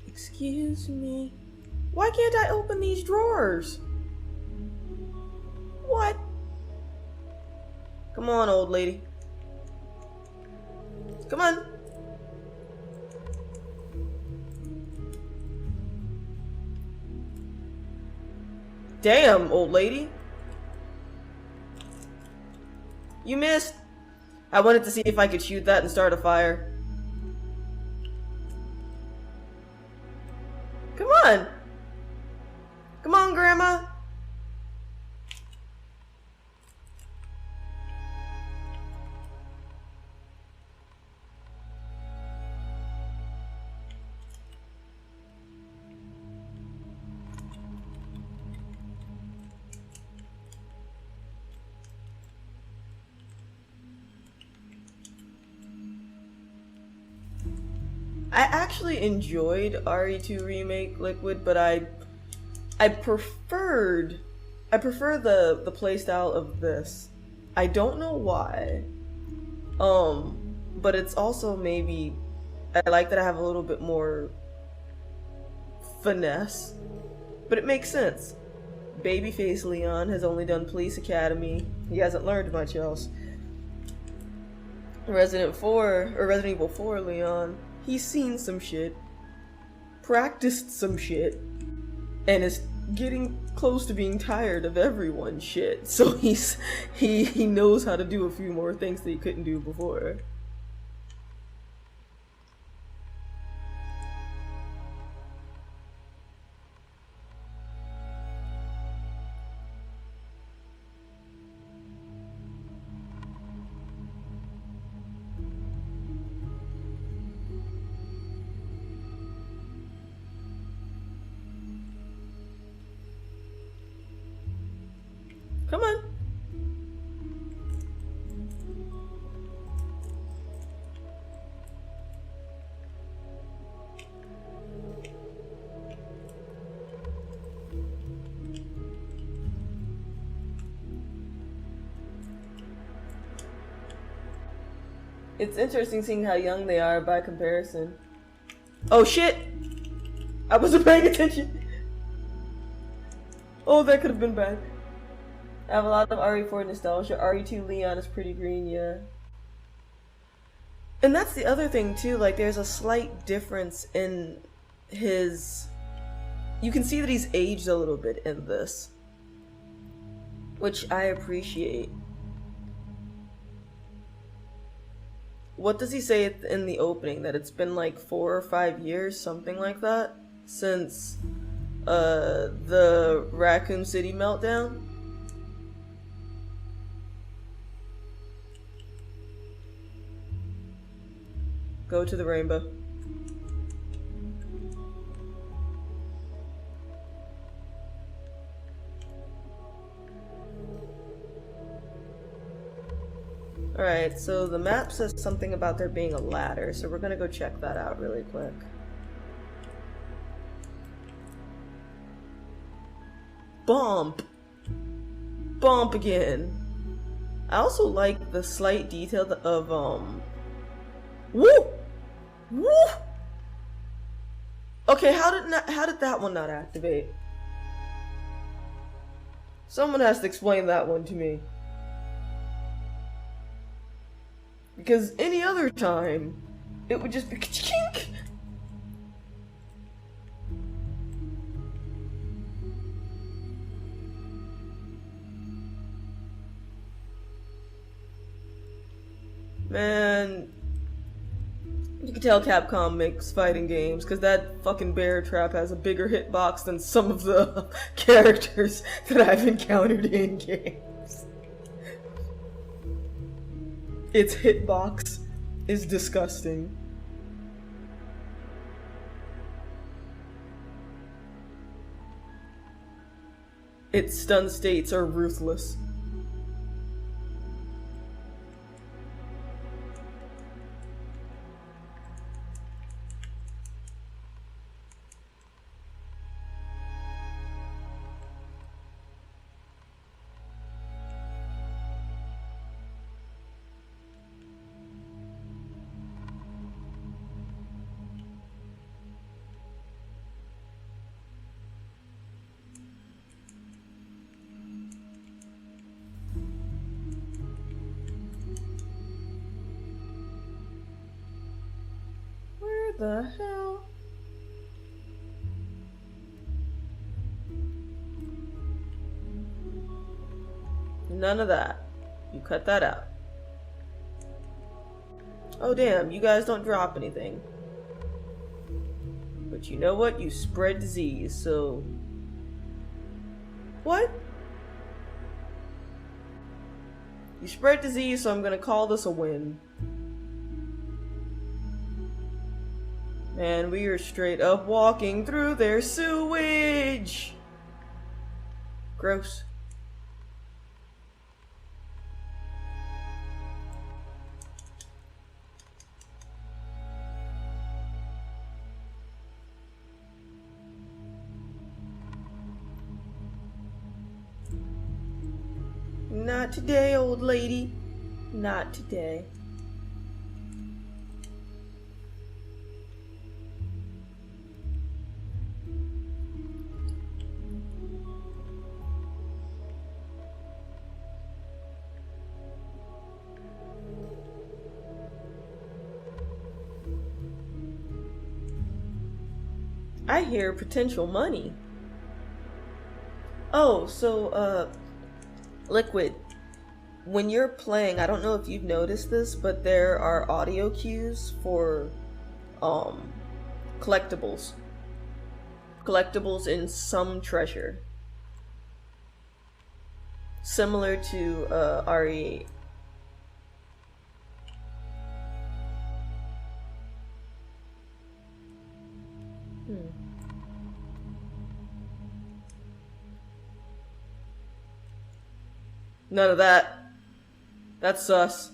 Excuse me. Why can't I open these drawers? What? Come on, old lady. Come on. Damn, old lady. You missed. I wanted to see if I could shoot that and start a fire. Come on. Come on, Grandma. I actually enjoyed RE2 Remake Liquid, but I prefer the playstyle of this. I don't know why. But it's also maybe I like that I have a little bit more finesse. But it makes sense. Babyface Leon has only done Police Academy. He hasn't learned much else. Resident Evil 4 Leon, he's seen some shit, practiced some shit, and is getting close to being tired of everyone's shit. So he knows how to do a few more things that he couldn't do before. Come on. It's interesting seeing how young they are by comparison. Oh shit! I wasn't paying attention! Oh, that could have been bad. I have a lot of RE4 nostalgia. RE2 Leon is pretty green, yeah. And that's the other thing too, like there's a slight difference in his... You can see that he's aged a little bit in this. Which I appreciate. What does he say in the opening? That it's been like 4 or 5 years, something like that, since the Raccoon City meltdown? Go to the rainbow. Alright, so the map says something about there being a ladder, so we're gonna go check that out really quick. Bump! Bump again! I also like the slight detail of, Woo! Woo! Okay, how did that one not activate? Someone has to explain that one to me. Because any other time, it would just be ka-chink! Man, you can tell Capcom makes fighting games, because that fucking bear trap has a bigger hitbox than some of the characters that I've encountered in games. Its hitbox is disgusting. Its stun states are ruthless. The hell? None of that. You cut that out. Oh damn, you guys don't drop anything. But you know what? You spread disease, so... What? You spread disease, so I'm gonna call this a win. Man, we are straight up walking through their sewage! Gross. Not today, old lady. Not today. I hear potential money. Oh, so, Liquid, when you're playing, I don't know if you've noticed this, but there are audio cues for, collectibles. Collectibles in some treasure. Similar to, RE8. None of that. That's sus.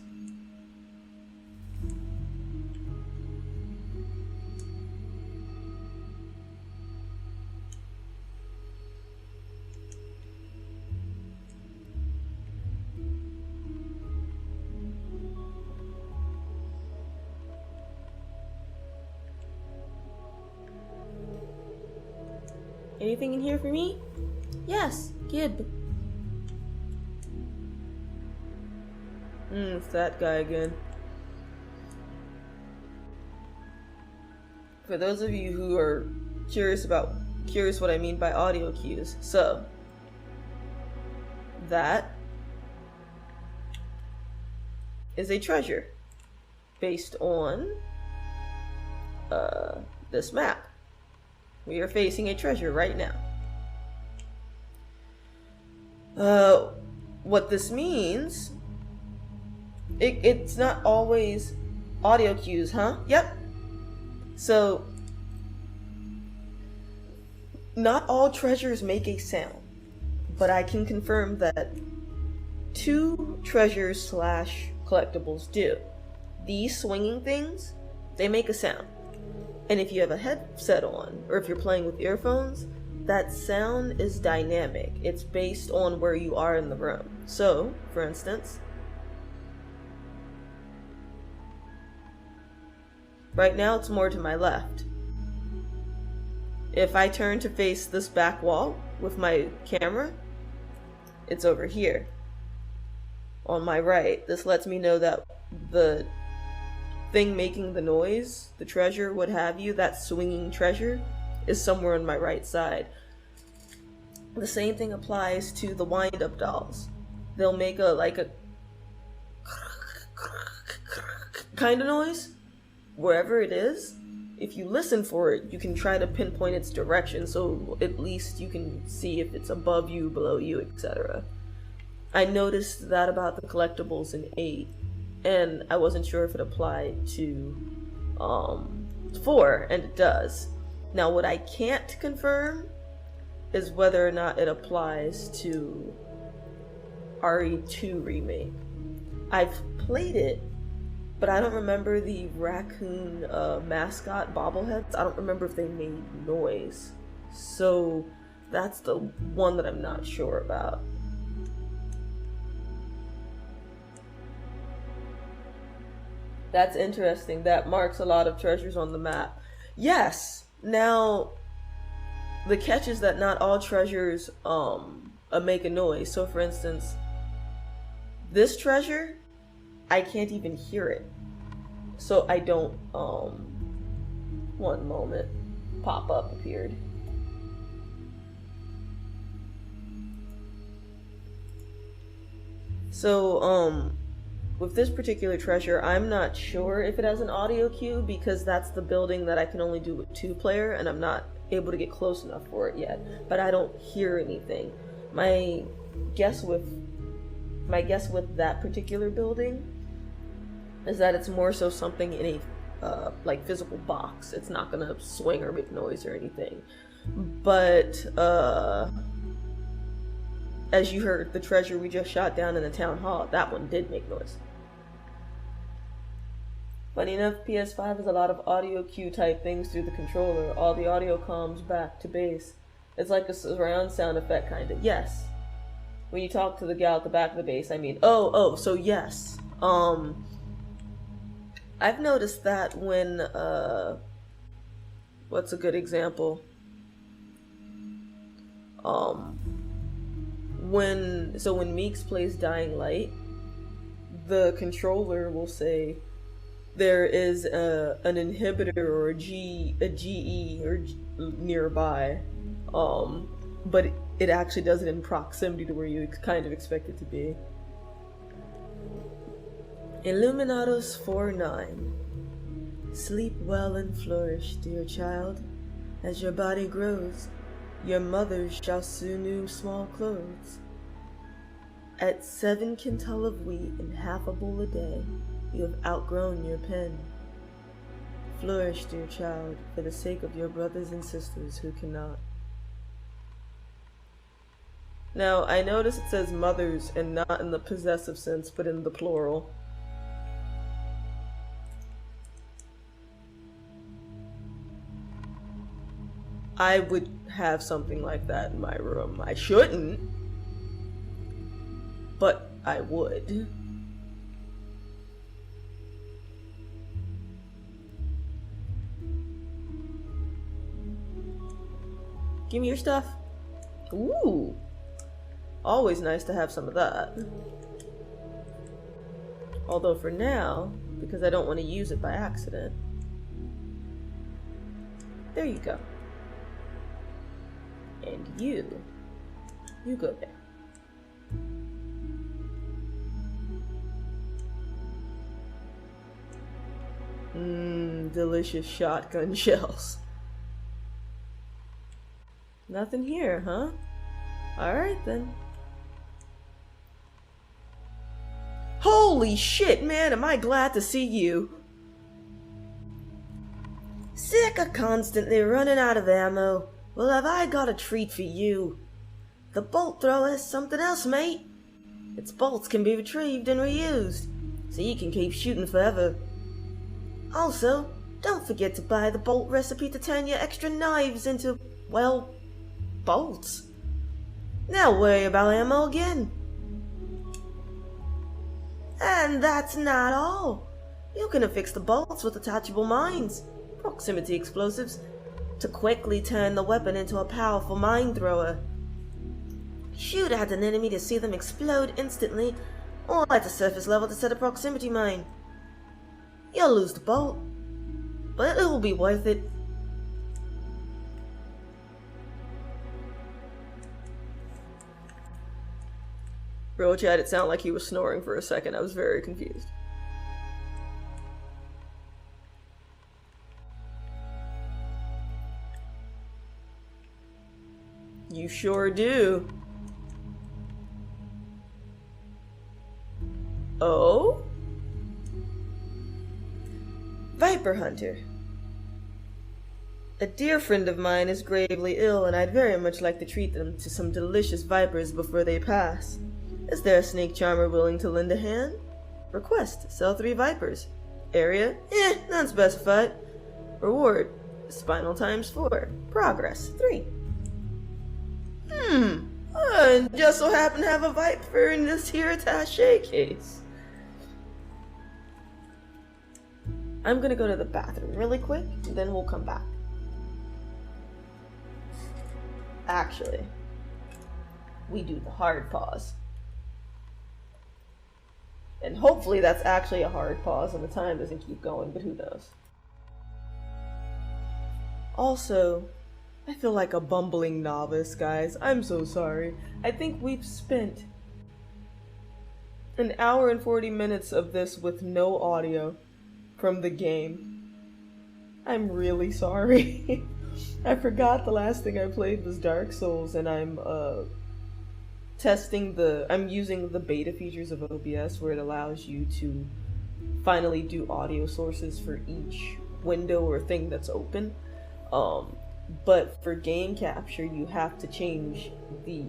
Anything in here for me? Yes, Gib. It's that guy again. For those of you who are curious what I mean by audio cues, so that is a treasure based on this map. We are facing a treasure right now. What this means, it's not always audio cues, huh? Yep. So, not all treasures make a sound, but I can confirm that 2 treasures / collectibles do. These swinging things, they make a sound. And if you have a headset on, or if you're playing with earphones, that sound is dynamic. It's based on where you are in the room. So, for instance, right now it's more to my left. If I turn to face this back wall with my camera, it's over here on my right. This lets me know that the thing making the noise, the treasure, what have you, that swinging treasure, is somewhere on my right side. The same thing applies to the wind-up dolls. They'll make a kind of noise wherever it is. If you listen for it, you can try to pinpoint its direction, so at least you can see if it's above you, below you, etc. I noticed that about the collectibles in 8, and I wasn't sure if it applied to 4, and it does. Now, what I can't confirm is whether or not it applies to RE2 Remake. I've played it, but I don't remember the raccoon mascot bobbleheads. I don't remember if they made noise. So that's the one that I'm not sure about. That's interesting. That marks a lot of treasures on the map. Yes! Now, the catch is that not all treasures make a noise. So for instance, this treasure, I can't even hear it. So I don't, one moment, pop-up appeared. So, with this particular treasure, I'm not sure if it has an audio cue because that's the building that I can only do with 2-player, and I'm not able to get close enough for it yet. But I don't hear anything. My guess with that particular building is that it's more so something in a like physical box. It's not gonna swing or make noise or anything. But as you heard, the treasure we just shot down in the town hall, that one did make noise. Funny enough, PS5 has a lot of audio cue type things through the controller. All the audio comes back to base. It's like a surround sound effect kinda. Yes. When you talk to the gal at the back of the base, I mean, so yes. I've noticed that when, what's a good example? When Meeks plays Dying Light, the controller will say there is an inhibitor or a GE or nearby, but it actually does it in proximity to where you kind of expect it to be. Illuminatus 4:9. Sleep well and flourish, dear child. As your body grows, your mother shall sew new small clothes. At 7 quintal of wheat and half a bowl a day, you have outgrown your pen. Flourish, dear child, for the sake of your brothers and sisters who cannot. Now, I notice it says mothers and not in the possessive sense, but in the plural. I would have something like that in my room. I shouldn't, but I would. Give me your stuff. Ooh. Always nice to have some of that. Although for now, because I don't want to use it by accident. There you go. And you go there. Delicious shotgun shells. Nothing here, huh? Alright then. Holy shit, man, am I glad to see you. Sick of constantly running out of ammo. Well, have I got a treat for you. The bolt thrower is something else, mate. Its bolts can be retrieved and reused, so you can keep shooting forever. Also, don't forget to buy the bolt recipe to turn your extra knives into, well, bolts. Now worry about ammo again. And that's not all. You can affix the bolts with attachable mines, proximity explosives, to quickly turn the weapon into a powerful mine thrower. Shoot at an enemy to see them explode instantly, or at the surface level to set a proximity mine. You'll lose the bolt, but it will be worth it. Bro chat, it sounded like he was snoring for a second. I was very confused. You sure do. Oh? Viper Hunter. A dear friend of mine is gravely ill, and I'd very much like to treat them to some delicious vipers before they pass. Is there a snake charmer willing to lend a hand? Request, sell 3 vipers. Area? None specified. Reward, spinal times 4. Progress, 3. Just so happen to have a viper in this here attaché case. I'm gonna go to the bathroom really quick, and then we'll come back. Actually, we do the hard pause. And hopefully that's actually a hard pause and the time doesn't keep going, but who knows. Also, I feel like a bumbling novice, guys. I'm so sorry. I think we've spent an hour and 40 minutes of this with no audio from the game. I'm really sorry. I forgot the last thing I played was Dark Souls, and I'm using the beta features of OBS where it allows you to finally do audio sources for each window or thing that's open. But for game capture, you have to change the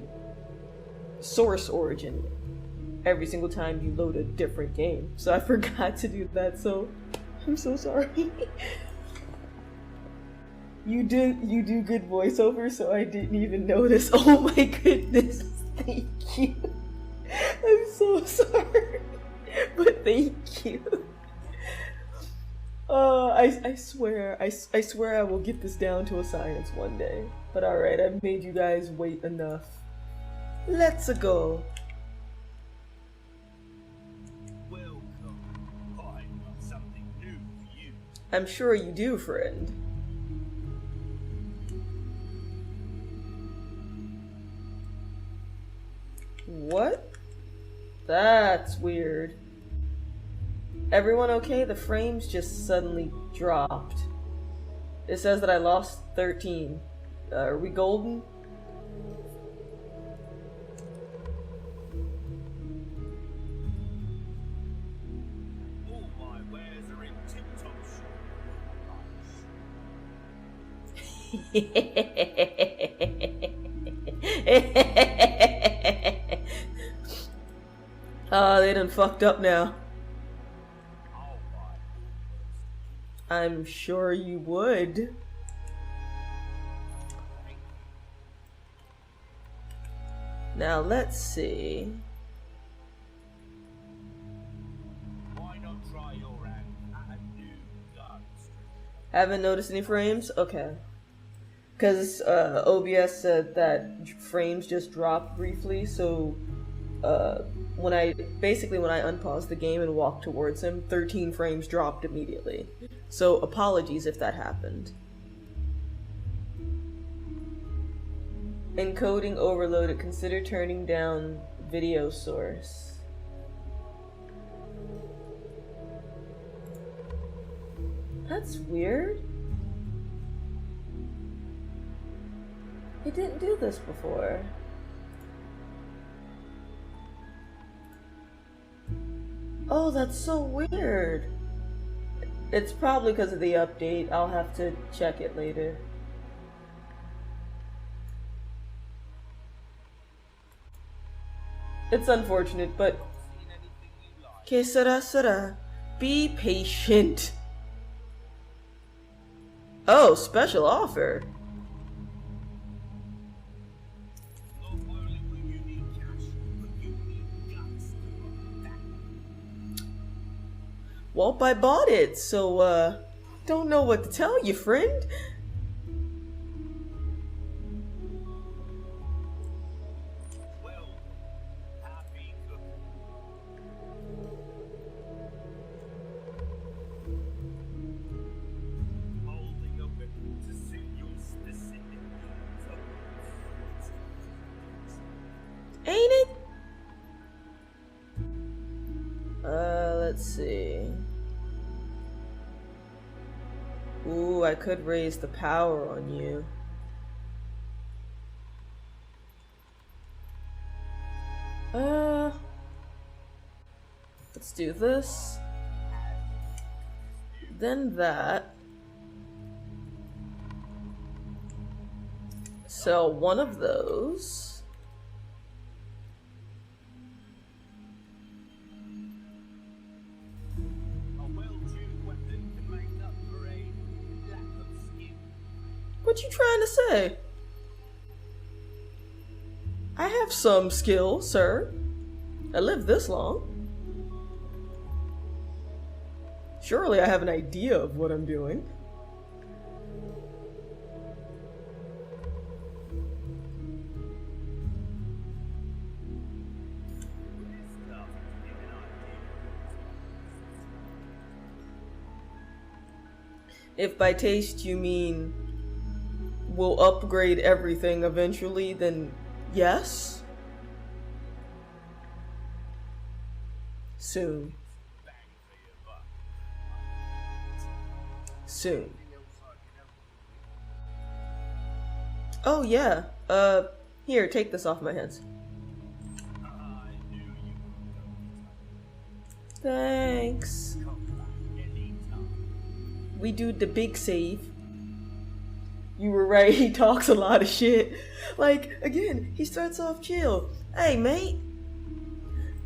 source origin every single time you load a different game. So I forgot to do that, so I'm so sorry. You do good voiceover, so I didn't even notice. Oh my goodness, thank you. I'm so sorry, but thank you. I swear I will get this down to a science one day. But alright, I've made you guys wait enough. Let's go. Welcome. I've got something new for you. I'm sure you do, friend. What? That's weird. Everyone okay? The frames just suddenly dropped. It says that I lost 13. Are we golden? All my wares are in tip-top shape. They done fucked up now. I'll buy I'm sure you would. Now let's see. Why not try your hand at a new gun? Haven't noticed any frames? Okay. Because OBS said that frames just dropped briefly, so when I unpaused the game and walked towards him, 13 frames dropped immediately. So apologies if that happened. Encoding overloaded. Consider turning down video source. That's weird. He didn't do this before. Oh, that's so weird. It's probably because of the update. I'll have to check it later. It's unfortunate, but... Que sera, sera. Be patient. Oh, special offer. Not only will you need cash, but you need guts to buy that. Well, I bought it, so, don't know what to tell you, friend. Well, happy cooking. Molding a weapon to suit your specific needs. Ain't it? Let's see. Ooh, I could raise the power on you. Let's do this. Then that. Sell one of those. What you trying to say? I have some skill, sir. I lived this long. Surely I have an idea of what I'm doing. If by taste you mean we'll upgrade everything eventually, then yes. Soon. Soon. Oh yeah. Here, take this off my hands. Thanks. We do the big save. You were right, he talks a lot of shit. Like, again, he starts off chill. Hey, mate.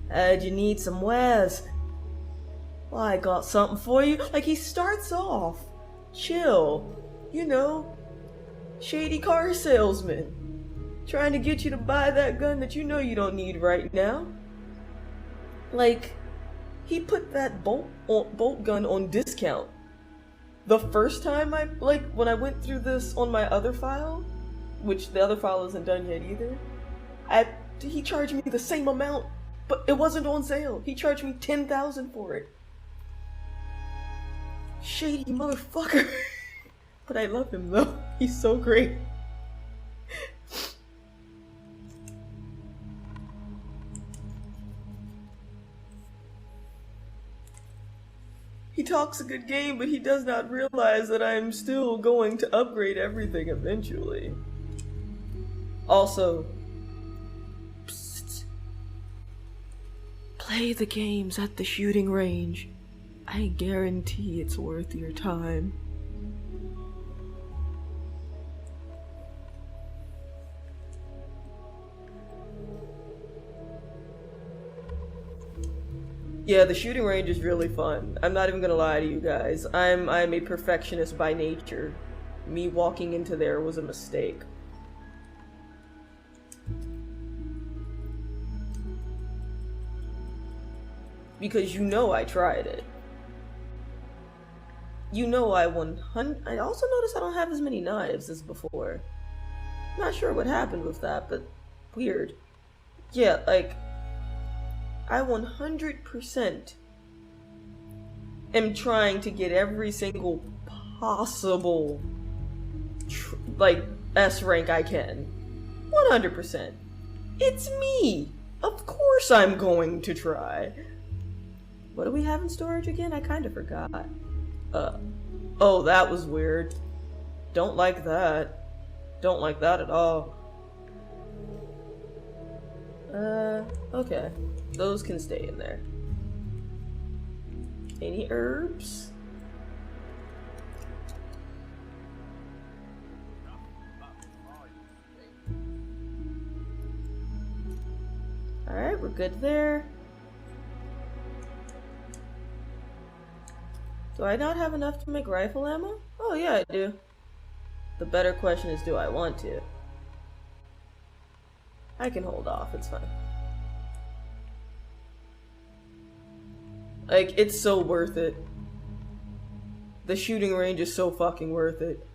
You need some wares? Well, I got something for you. Like, he starts off chill. You know, shady car salesman. Trying to get you to buy that gun that you know you don't need right now. Like, he put that bolt gun on discount. The first time when I went through this on my other file, which the other file isn't done yet either, he charged me the same amount, but it wasn't on sale. He charged me $10,000 for it. Shady motherfucker. But I love him though. He's so great. He talks a good game, but he does not realize that I'm still going to upgrade everything eventually. Also, psst, play the games at the shooting range. I guarantee it's worth your time. Yeah, the shooting range is really fun. I'm not even gonna lie to you guys. I'm a perfectionist by nature. Me walking into there was a mistake. Because you know I tried it. You know I 100. I also noticed I don't have as many knives as before. Not sure what happened with that, but weird. Yeah, like I 100% am trying to get every single possible like S rank I can. 100%. It's me. Of course I'm going to try. What do we have in storage again? I kind of forgot. Oh, that was weird. Don't like that. Don't like that at all. Okay. Those can stay in there. Any herbs? Alright, we're good there. Do I not have enough to make rifle ammo? Oh yeah, I do. The better question is, do I want to? I can hold off, it's fine. Like, it's so worth it. The shooting range is so fucking worth it.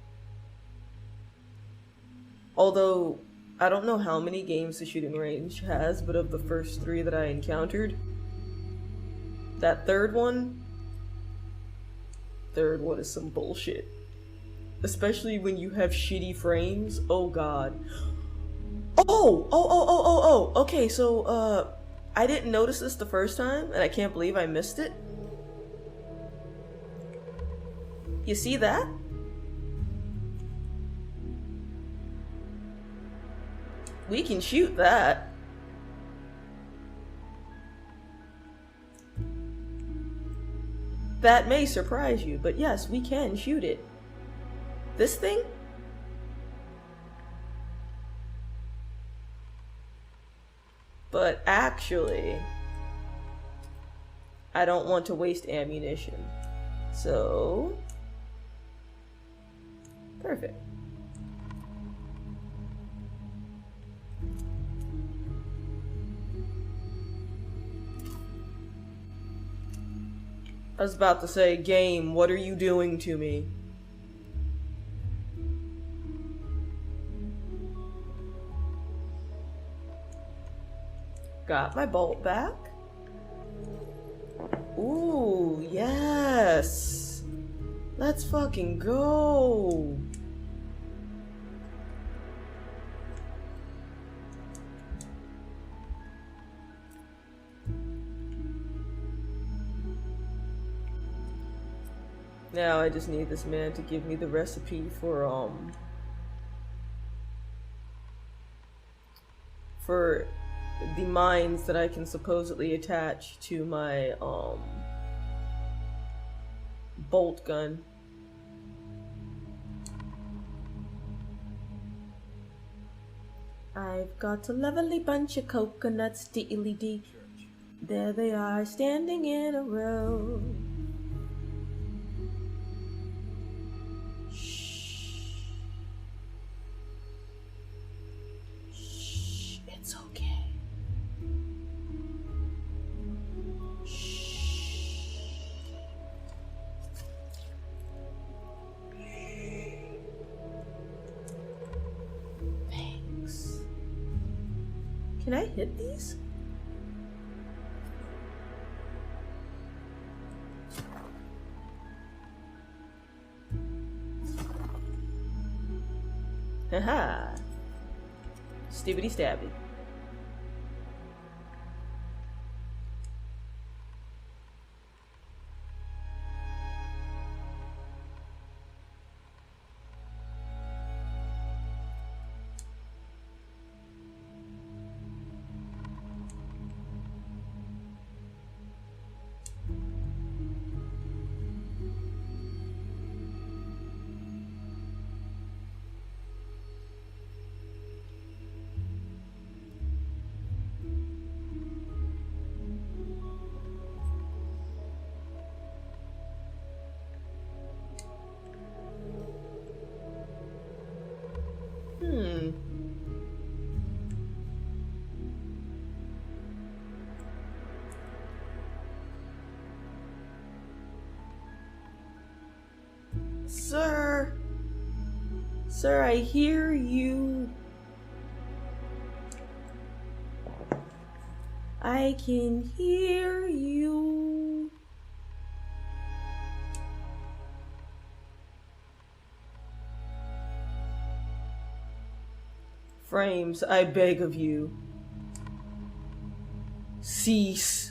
Although, I don't know how many games the shooting range has, but of the first 3 that I encountered, that third one is some bullshit. Especially when you have shitty frames. Oh god. Okay, so, I didn't notice this the first time, and I can't believe I missed it. You see that? We can shoot that. That may surprise you, but yes, we can shoot it. This thing? But actually, I don't want to waste ammunition. So, perfect. I was about to say, game, what are you doing to me? Got my bolt back. Ooh, yes! Let's fucking go! Now I just need this man to give me the recipe for the mines that I can supposedly attach to my bolt gun. I've got a lovely bunch of coconuts, deely-dee. There they are, standing in a row. It's okay. Thanks. Can I hit these? Haha. Stibbity stabby. Sir, I hear you. I can hear you. Frames, I beg of you. Cease.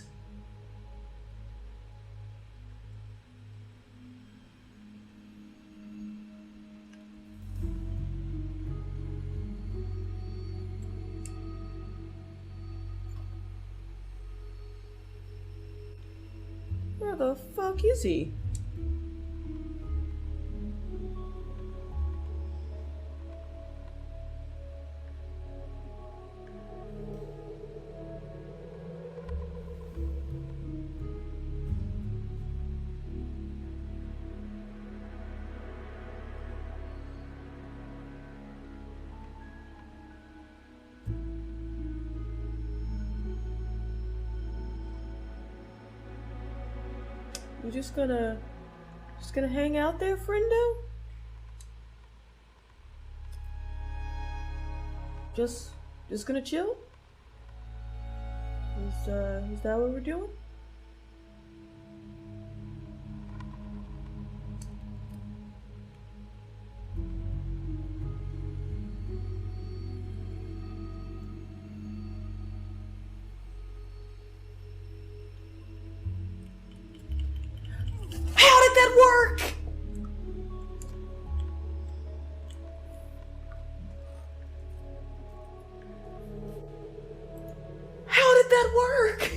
Where the fuck is he? You just gonna hang out there, friendo? Just gonna chill? Is that what we're doing? How did that work? How did that work?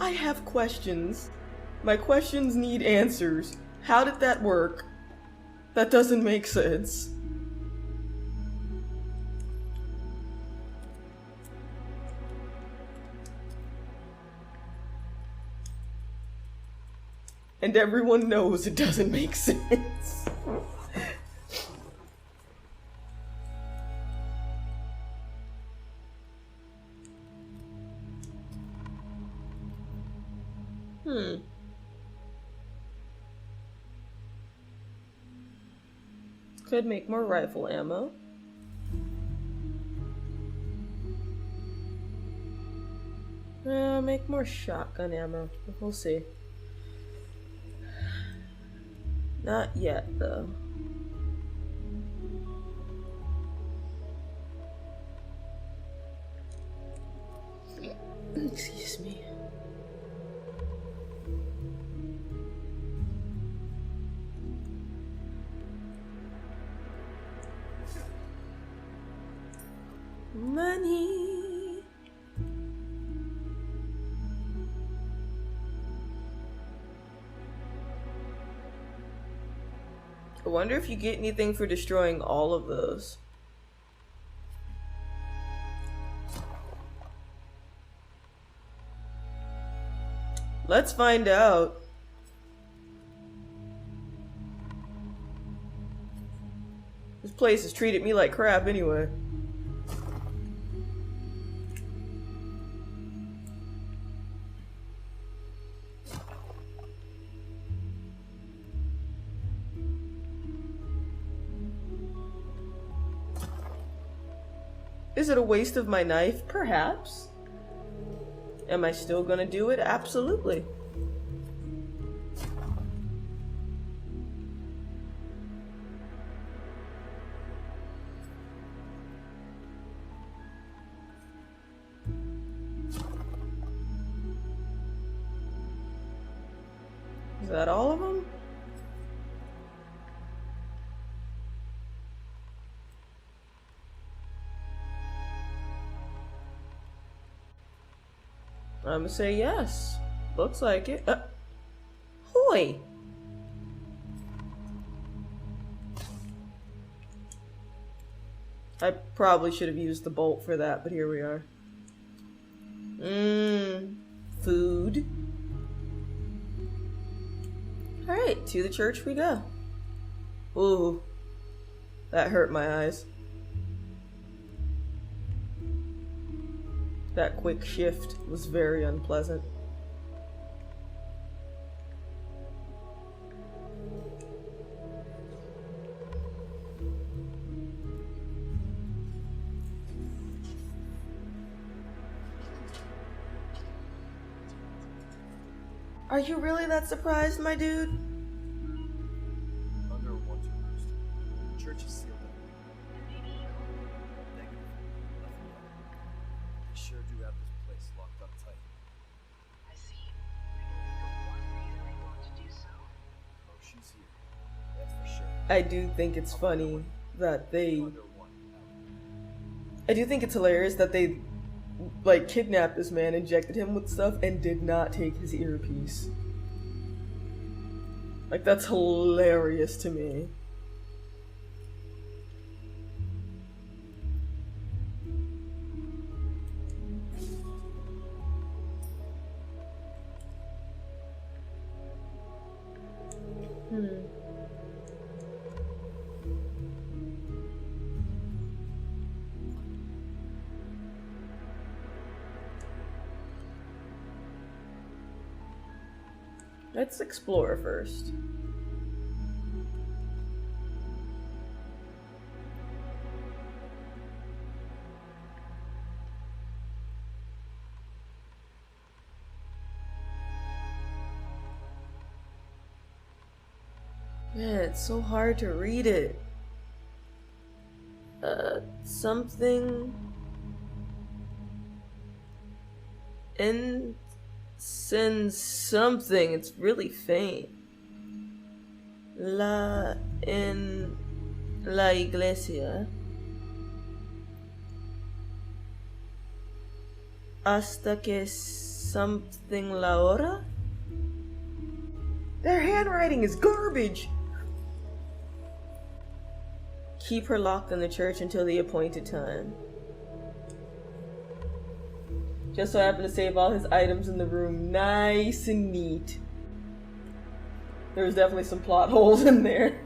I have questions. My questions need answers. How did that work? That doesn't make sense. And everyone knows it doesn't make sense. Could make more rifle ammo. Make more shotgun ammo. We'll see. Not yet, though. Excuse me. Money. I wonder if you get anything for destroying all of those. Let's find out. This place has treated me like crap anyway. Is it a waste of my knife? Perhaps. Am I still gonna do it? Absolutely. Is that all of them? I'm gonna say yes. Looks like it. Hoy! I probably should have used the bolt for that, but here we are. Food. Alright, to the church we go. Ooh. That hurt my eyes. That quick shift was very unpleasant. Are you really that surprised, my dude? Under one to roost. The church is sealed up. Negative. Nothing yet. They sure do have this place locked up tight. I see. I can think of one reason they want to do so. Oh, she's here. That's for sure. I do think it's funny that they... Under one. I do think it's hilarious that they, like, kidnapped this man, injected him with stuff, and did not take his earpiece. Like, that's hilarious to me. Let's explore first. Man, it's so hard to read it. Something... Send something. It's really faint. En la iglesia. Hasta que something la hora? Their handwriting is garbage! Keep her locked in the church until the appointed time. Just so happened to save all his items in the room nice and neat. There was definitely some plot holes in there.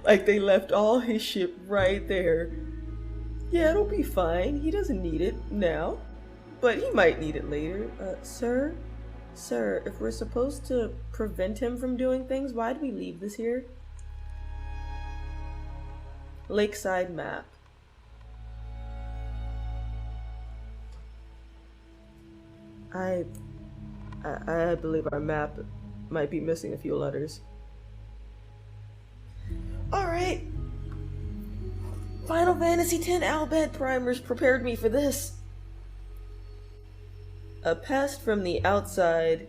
Like, they left all his shit right there. Yeah, it'll be fine. He doesn't need it now. But he might need it later. Sir? Sir, if we're supposed to prevent him from doing things, why do we leave this here? Lakeside map. I believe our map might be missing a few letters. Alright. Final Fantasy X Albed primers prepared me for this. A pest from the outside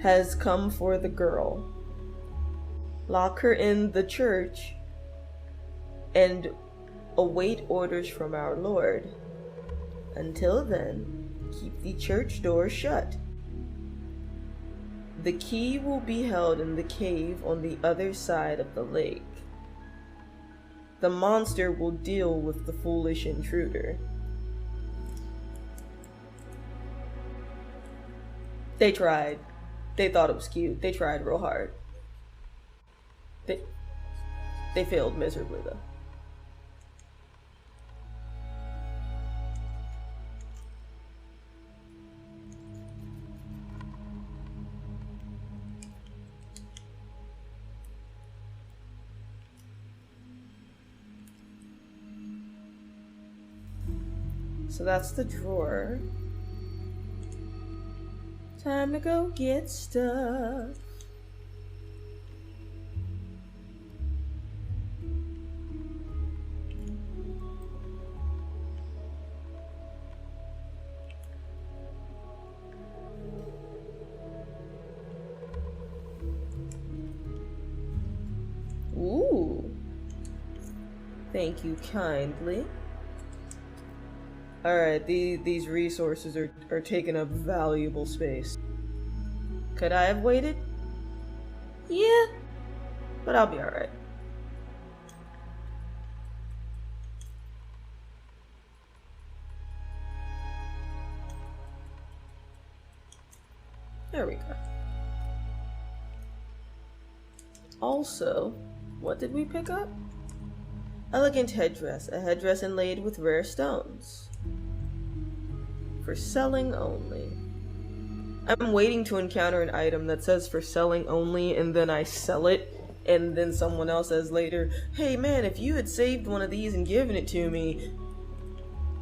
has come for the girl. Lock her in the church and await orders from our Lord. Until then, keep the church door shut. The key will be held in the cave on the other side of the lake. The monster will deal with the foolish intruder. They tried. They thought it was cute. They tried real hard. They failed miserably though. So that's the drawer. Time to go get stuff. Ooh. Thank you kindly. Alright, these resources are taking up valuable space. Could I have waited? Yeah, but I'll be alright. There we go. Also, what did we pick up? Elegant headdress, a headdress inlaid with rare stones. For selling only. I'm waiting to encounter an item that says for selling only and then I sell it and then someone else says later, hey man, if you had saved one of these and given it to me,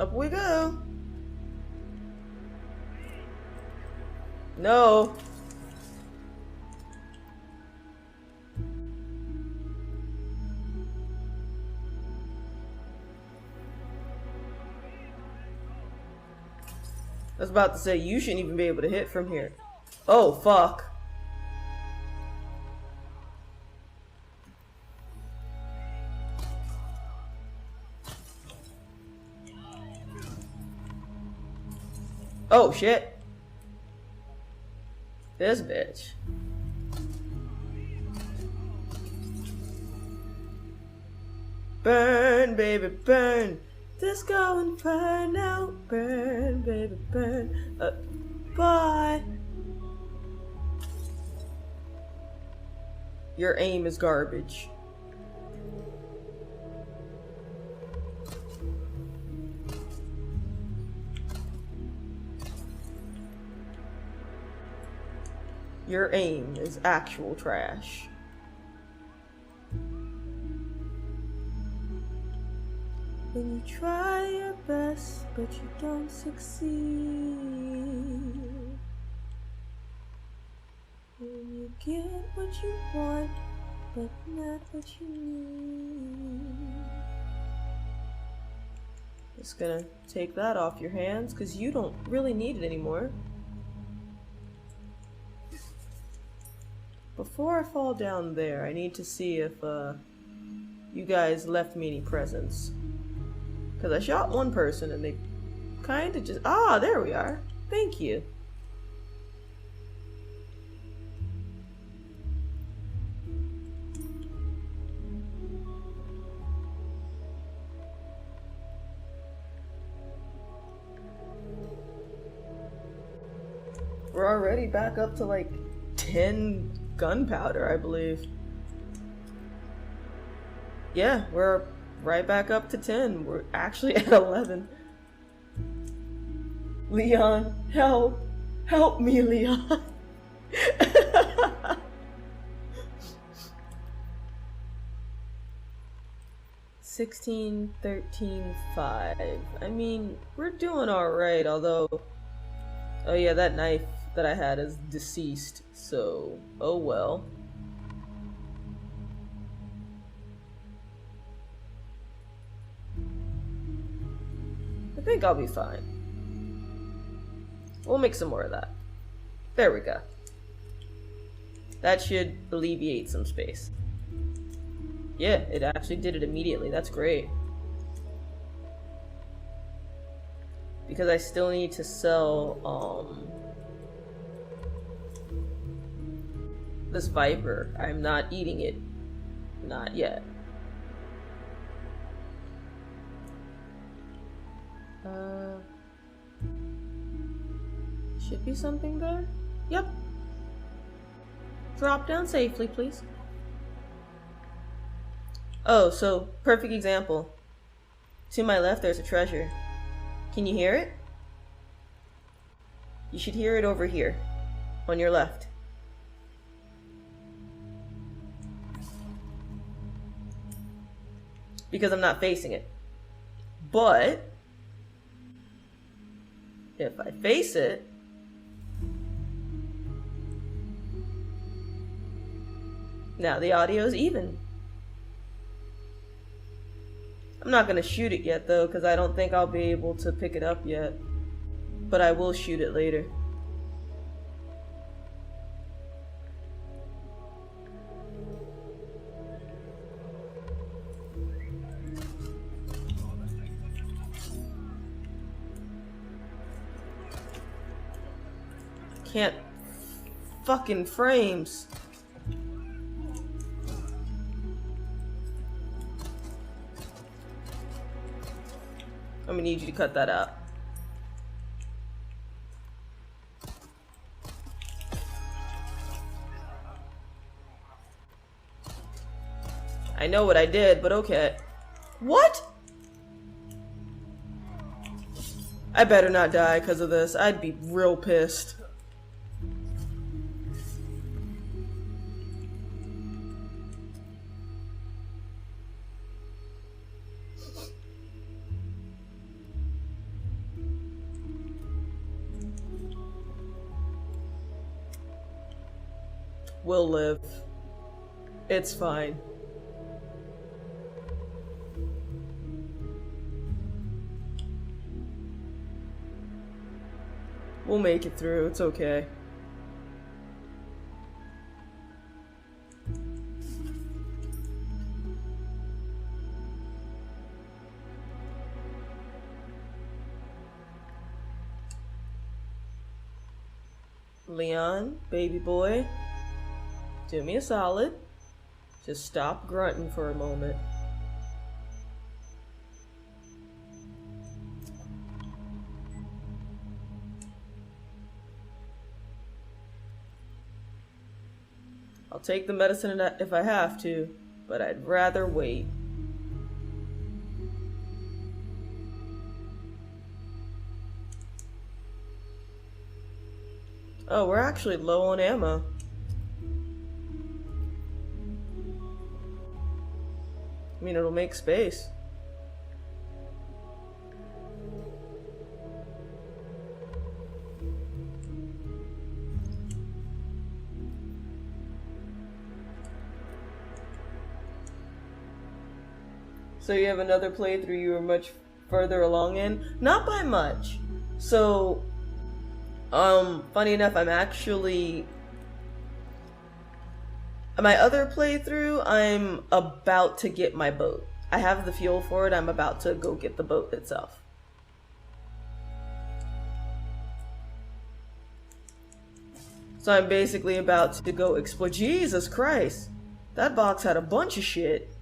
Up we go. No. I was about to say, you shouldn't even be able to hit from here. Oh, fuck. Oh, shit. This bitch. Burn, baby, burn. Disco Inferno. Burn, baby, burn. Bye. Your aim is garbage. Your aim is actual trash. When you try your best, but you don't succeed. When you get what you want, but not what you need. Just gonna take that off your hands, because you don't really need it anymore. Before I fall down there, I need to see if you guys left me any presents. Because I shot one person and they kind of just... Ah, there we are. Thank you. We're already back up to like 10 gunpowder, I believe. Yeah, we're right back up to 10. We're actually at 11. Leon, help. Help me, Leon. $16, $13, $5. I mean, we're doing alright, although... Oh yeah, that knife that I had is deceased, so... Oh well. I think I'll be fine. We'll make some more of that. There we go. That should alleviate some space. Yeah, it actually did it immediately. That's great. Because I still need to sell, this Viper. I'm not eating it. Not yet. Should be something there. Yep. Drop down safely, please. Oh, so, perfect example. To my left, there's a treasure. Can you hear it? You should hear it over here, on your left. Because I'm not facing it. But, if I face it, now the audio is even. I'm not gonna shoot it yet though, because I don't think I'll be able to pick it up yet. But I will shoot it later. Can't fucking frames. I'm gonna need you to cut that out. I know what I did, but okay. What? I better not die because of this. I'd be real pissed. We'll live. It's fine. We'll make it through. It's okay. Leon, baby boy, do me a solid. Just stop grunting for a moment. I'll take the medicine if I have to, but I'd rather wait. Oh, we're actually low on ammo. I mean, it'll make space. So you have another playthrough you were much further along in? Not by much. So, funny enough, I'm actually... My other playthrough, I'm about to get my boat. I have the fuel for it, I'm about to go get the boat itself. So I'm basically about to go explore. Jesus Christ! That box had a bunch of shit.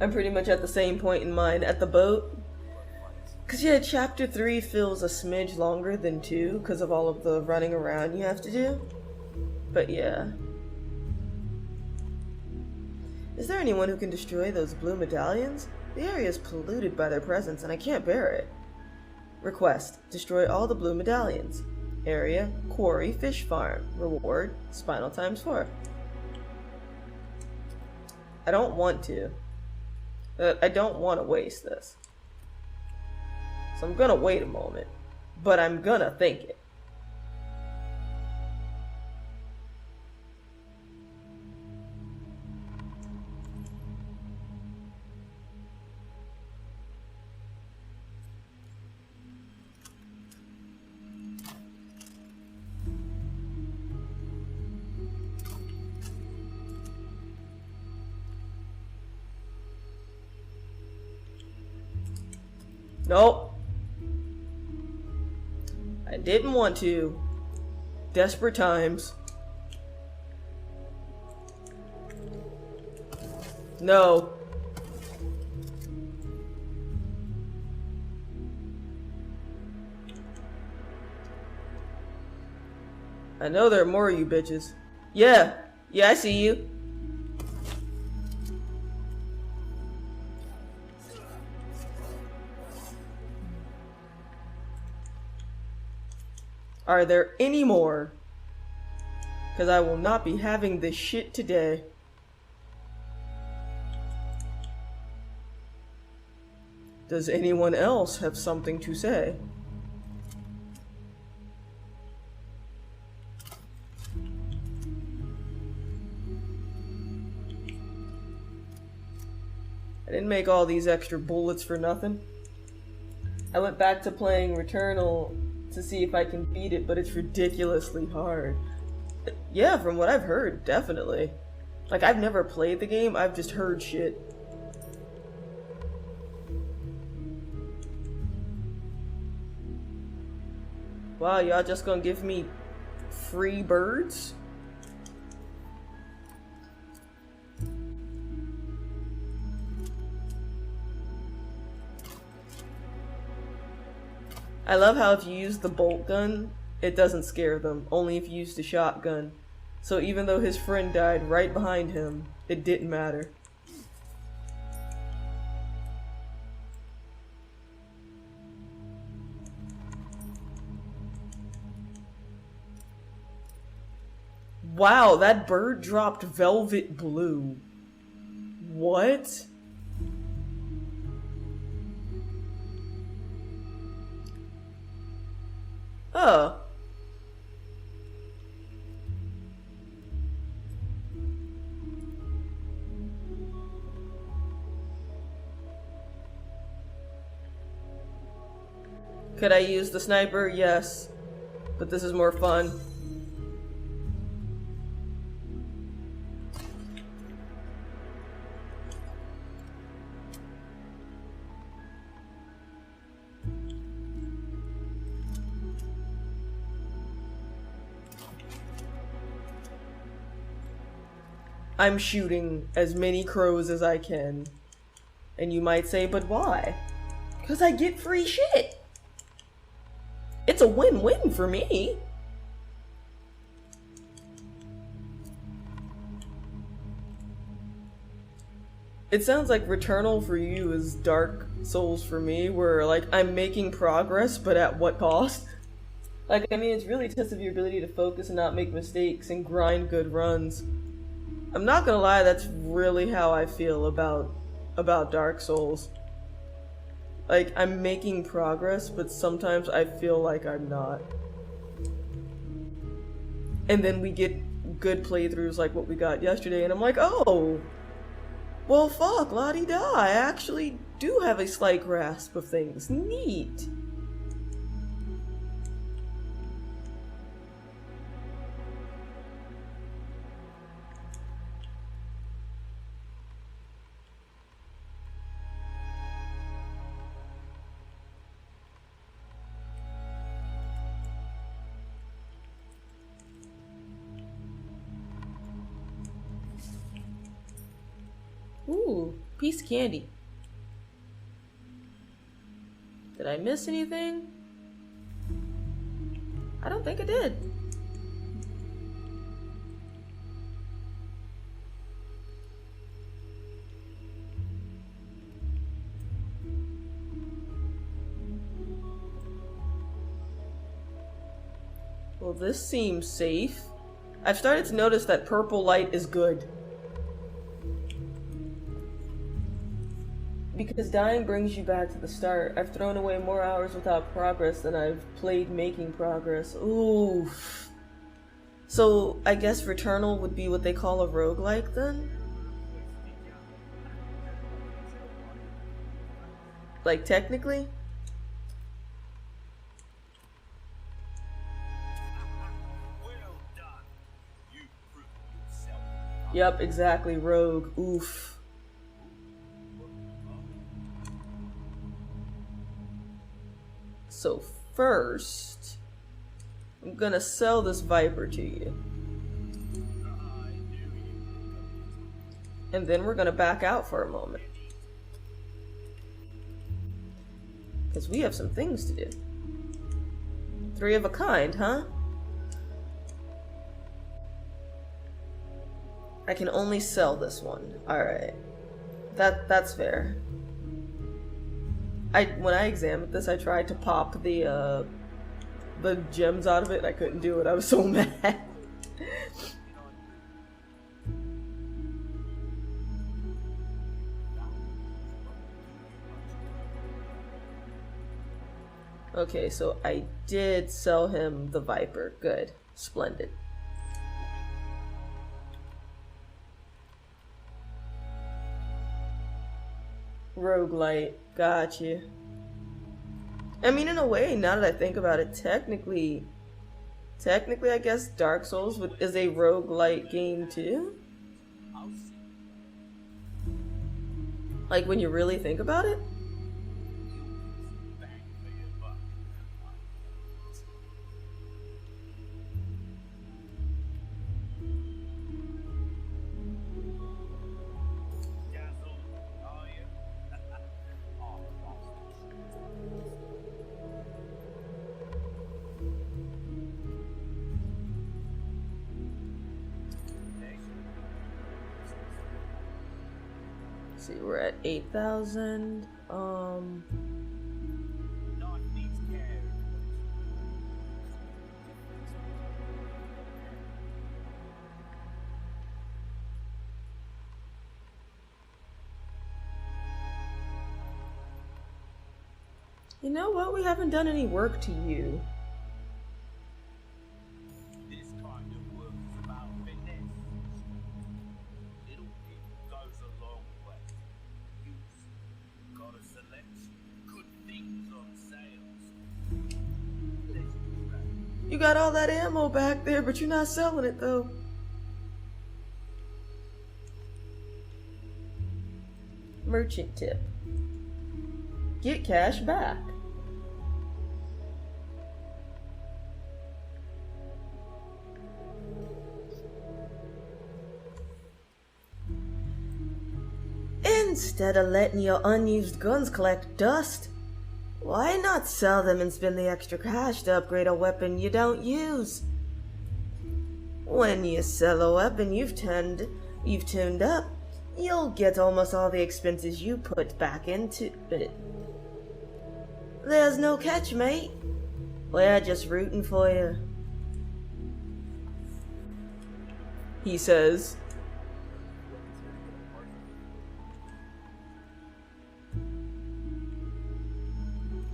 I'm pretty much at the same point in mine at the boat. Cause yeah, chapter 3 feels a smidge longer than 2 because of all of the running around you have to do. But yeah. Is there anyone who can destroy those blue medallions? The area is polluted by their presence and I can't bear it. Request: destroy all the blue medallions. Area: quarry, fish farm. Reward: spinal ×4. I don't want to. I don't want to waste this. So I'm gonna wait a moment. But I'm gonna think it. Nope. I didn't want to. Desperate times. No. I know there are more of you bitches. Yeah. Yeah, I see you. Are there any more? Because I will not be having this shit today. Does anyone else have something to say? I didn't make all these extra bullets for nothing. I went back to playing Returnal to see if I can beat it, but it's ridiculously hard. Yeah, from what I've heard, definitely. Like, I've never played the game, I've just heard shit. Wow, y'all just gonna give me free birds? I love how if you use the bolt gun, it doesn't scare them, only if you use the shotgun. So even though his friend died right behind him, it didn't matter. Wow, that bird dropped velvet blue. What? Oh. Could I use the sniper? Yes. But this is more fun. I'm shooting as many crows as I can. And you might say, but why? Because I get free shit. It's a win-win for me. It sounds like Returnal for you is Dark Souls for me, where like I'm making progress, but at what cost? Like, I mean, it's really tested your ability to focus and not make mistakes and grind good runs. I'm not gonna lie, that's really how I feel about Dark Souls. Like, I'm making progress, but sometimes I feel like I'm not. And then we get good playthroughs like what we got yesterday, and I'm like, oh! Well, fuck, la-di-da, I actually do have a slight grasp of things. Neat! Ooh, piece of candy. Did I miss anything? I don't think I did. Well, this seems safe. I've started to notice that purple light is good. Because dying brings you back to the start. I've thrown away more hours without progress than I've played making progress. Oof. So, I guess Returnal would be what they call a roguelike then? Like, technically? Well done. You proved yourself. Yep, exactly, rogue. Oof. So first, I'm gonna sell this Viper to you. And then we're gonna back out for a moment. Because we have some things to do. 3 of a kind, huh? I can only sell this one. Alright. That's fair. When I examined this, I tried to pop the gems out of it and I couldn't do it. I was so mad. Okay, so I did sell him the Viper. Good. Splendid. Roguelite. Gotcha. I mean, in a way, now that I think about it, technically, I guess Dark Souls is a roguelite game too? Like, when you really think about it? See, we're at 8,000. You know what? We haven't done any work to you. This kind of work is about finesse. Little bit goes a long way. You've got a selection. Good things on sales. Let's try. You got all that ammo back there, but you're not selling it though. Merchant tip. Get cash back. Instead of letting your unused guns collect dust, why not sell them and spend the extra cash to upgrade a weapon you don't use? When you sell a weapon you've tuned up, you'll get almost all the expenses you put back into it. There's no catch, mate. We're just rooting for you. He says.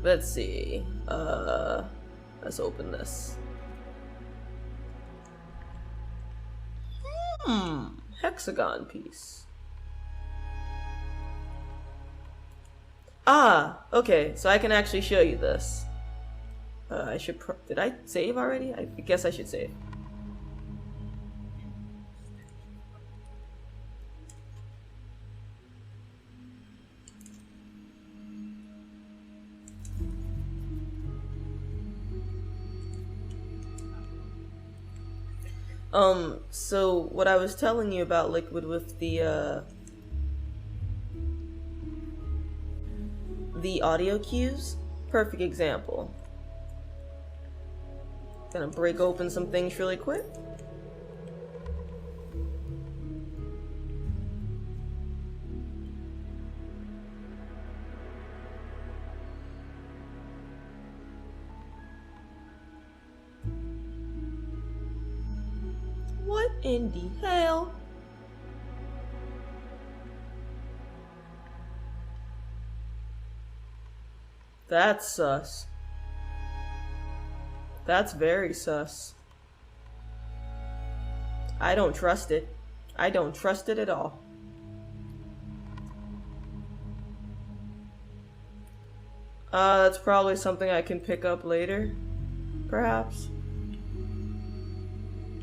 Let's see. Let's open this. Hexagon piece. Ah, okay, so I can actually show you this. I should did I save already? I guess I should save. So what I was telling you about Liquid with the audio cues, perfect example. Gonna break open some things really quick. What in the hell? That's sus. That's very sus. I don't trust it. I don't trust it at all. That's probably something I can pick up later, perhaps.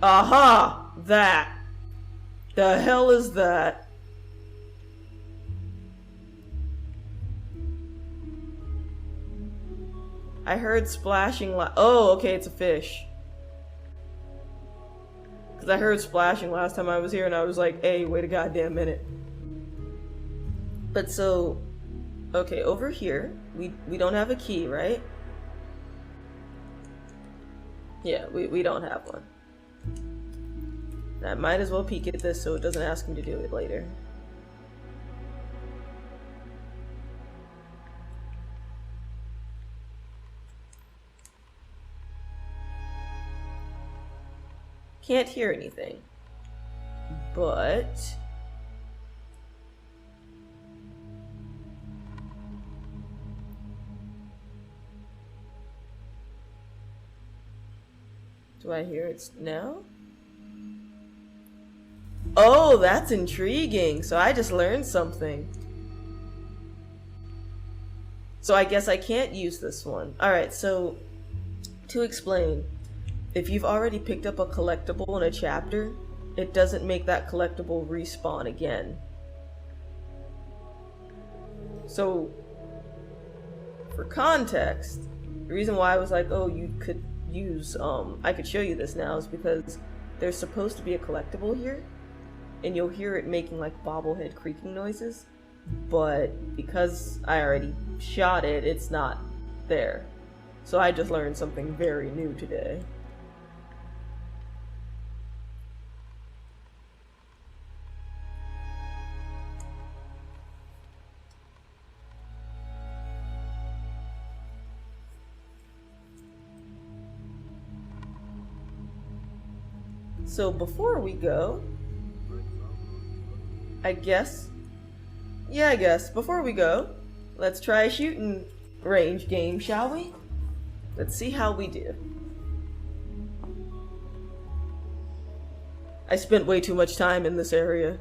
Aha! That! The hell is that? I heard splashing oh, okay, it's a fish. Because I heard splashing last time I was here and I was like, hey, wait a goddamn minute. But so, okay, over here, we don't have a key, right? Yeah, we don't have one. I might as well peek at this so it doesn't ask me to do it later. Can't hear anything. But do I hear it now? Oh, that's intriguing. So I just learned something. So I guess I can't use this one. Alright, so to explain, if you've already picked up a collectible in a chapter, it doesn't make that collectible respawn again. So, for context, the reason why I was like, oh, you could use, I could show you this now is because there's supposed to be a collectible here, and you'll hear it making like bobblehead creaking noises, but because I already shot it, it's not there. So I just learned something very new today. So before we go, I guess, before we go, let's try shooting range game, shall we? Let's see how we do. I spent way too much time in this area.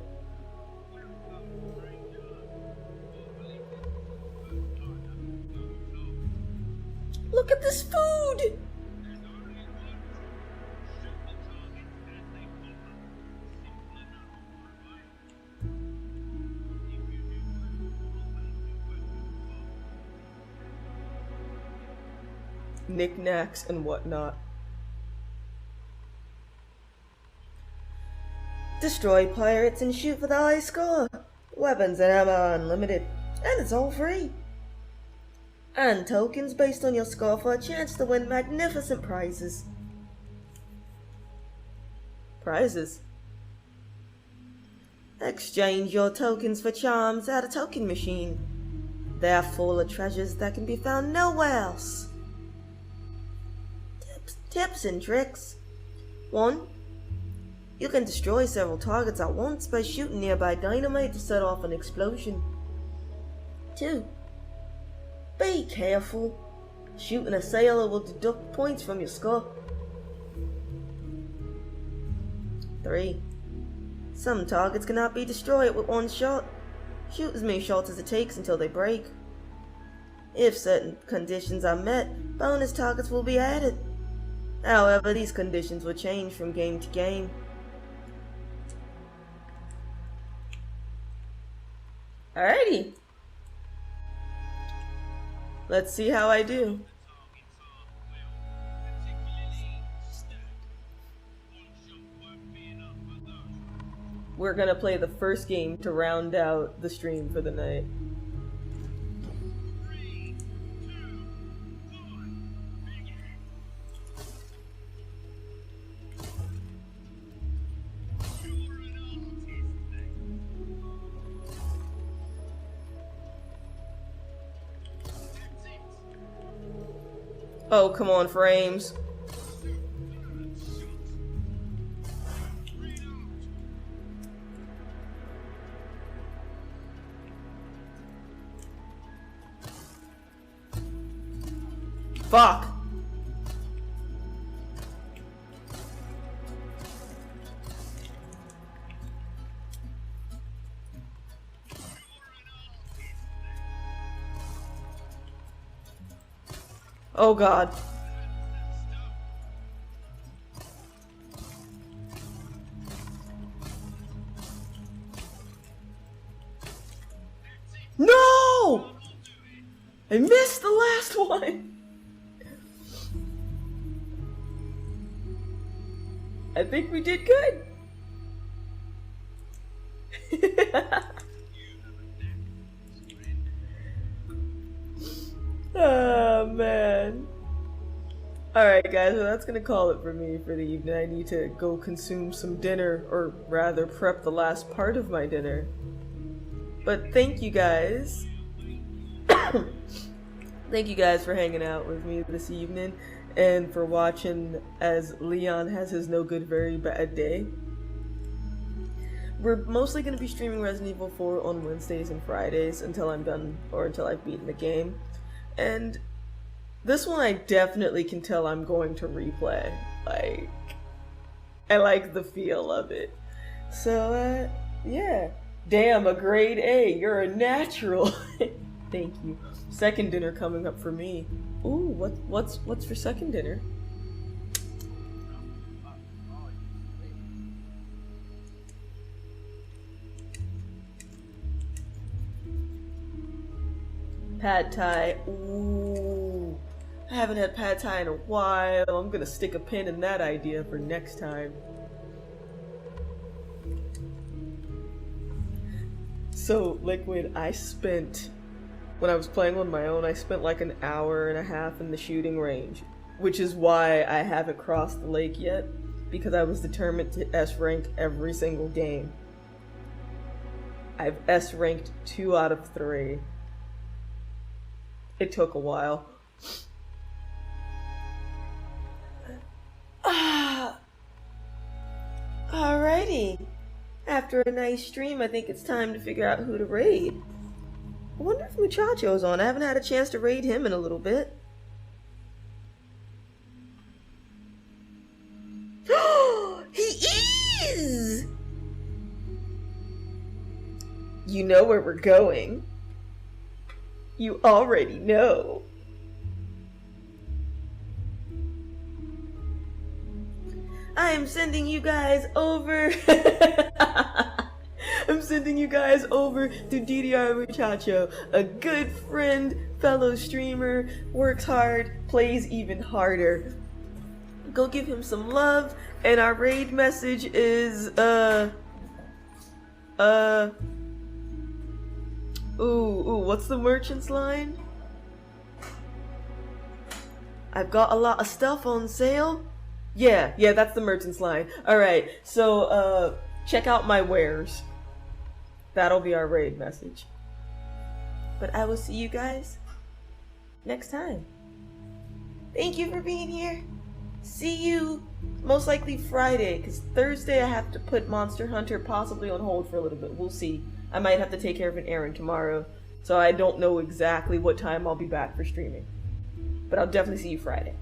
Look at this food! Knickknacks and whatnot. Destroy pirates and shoot for the high score. Weapons and ammo are unlimited, and it's all free. And tokens based on your score for a chance to win magnificent prizes. Prizes? Exchange your tokens for charms at a token machine. They are full of treasures that can be found nowhere else. Tips and tricks. 1. You can destroy several targets at once by shooting nearby dynamite to set off an explosion. 2. Be careful. Shooting a sailor will deduct points from your score. 3. Some targets cannot be destroyed with one shot. Shoot as many shots as it takes until they break. If certain conditions are met, bonus targets will be added. However, these conditions will change from game to game. Alrighty. Let's see how I do. We're gonna play the first game to round out the stream for the night. Oh, come on, frames. Fuck. Oh God. No! I missed the last one. I think we did good. Oh man. Alright guys, well that's gonna call it for me for the evening. I need to go consume some dinner, or rather prep the last part of my dinner. But thank you guys. Thank you guys for hanging out with me this evening and for watching as Leon has his no good very bad day. We're mostly going to be streaming Resident Evil 4 on Wednesdays and Fridays until I'm done, or until I've beaten the game. And this one I definitely can tell I'm going to replay. Like, I like the feel of it. So, yeah. Damn, a grade A. You're a natural. Thank you. Second dinner coming up for me. Ooh, what's for second dinner? Pad Thai. Ooh. I haven't had Pad Thai in a while. I'm gonna stick a pin in that idea for next time. So, Liquid, when I was playing on my own, I spent like an hour and a half in the shooting range, which is why I haven't crossed the lake yet, because I was determined to S-rank every single game. I've S-ranked 2 out of 3. It took a while. Alrighty. After a nice stream, I think it's time to figure out who to raid. I wonder if Muchacho's on. I haven't had a chance to raid him in a little bit. He is! You know where we're going. You already know. I am sending you guys over. I'm sending you guys over to DDR Muchacho, a good friend, fellow streamer, works hard, plays even harder. Go give him some love, and our raid message is, ooh, what's the merchant's line? I've got a lot of stuff on sale. Yeah, that's the merchant's line. Alright, so, check out my wares. That'll be our raid message. But I will see you guys next time. Thank you for being here. See you most likely Friday, because Thursday I have to put Monster Hunter possibly on hold for a little bit. We'll see. I might have to take care of an errand tomorrow, so I don't know exactly what time I'll be back for streaming. But I'll definitely see you Friday.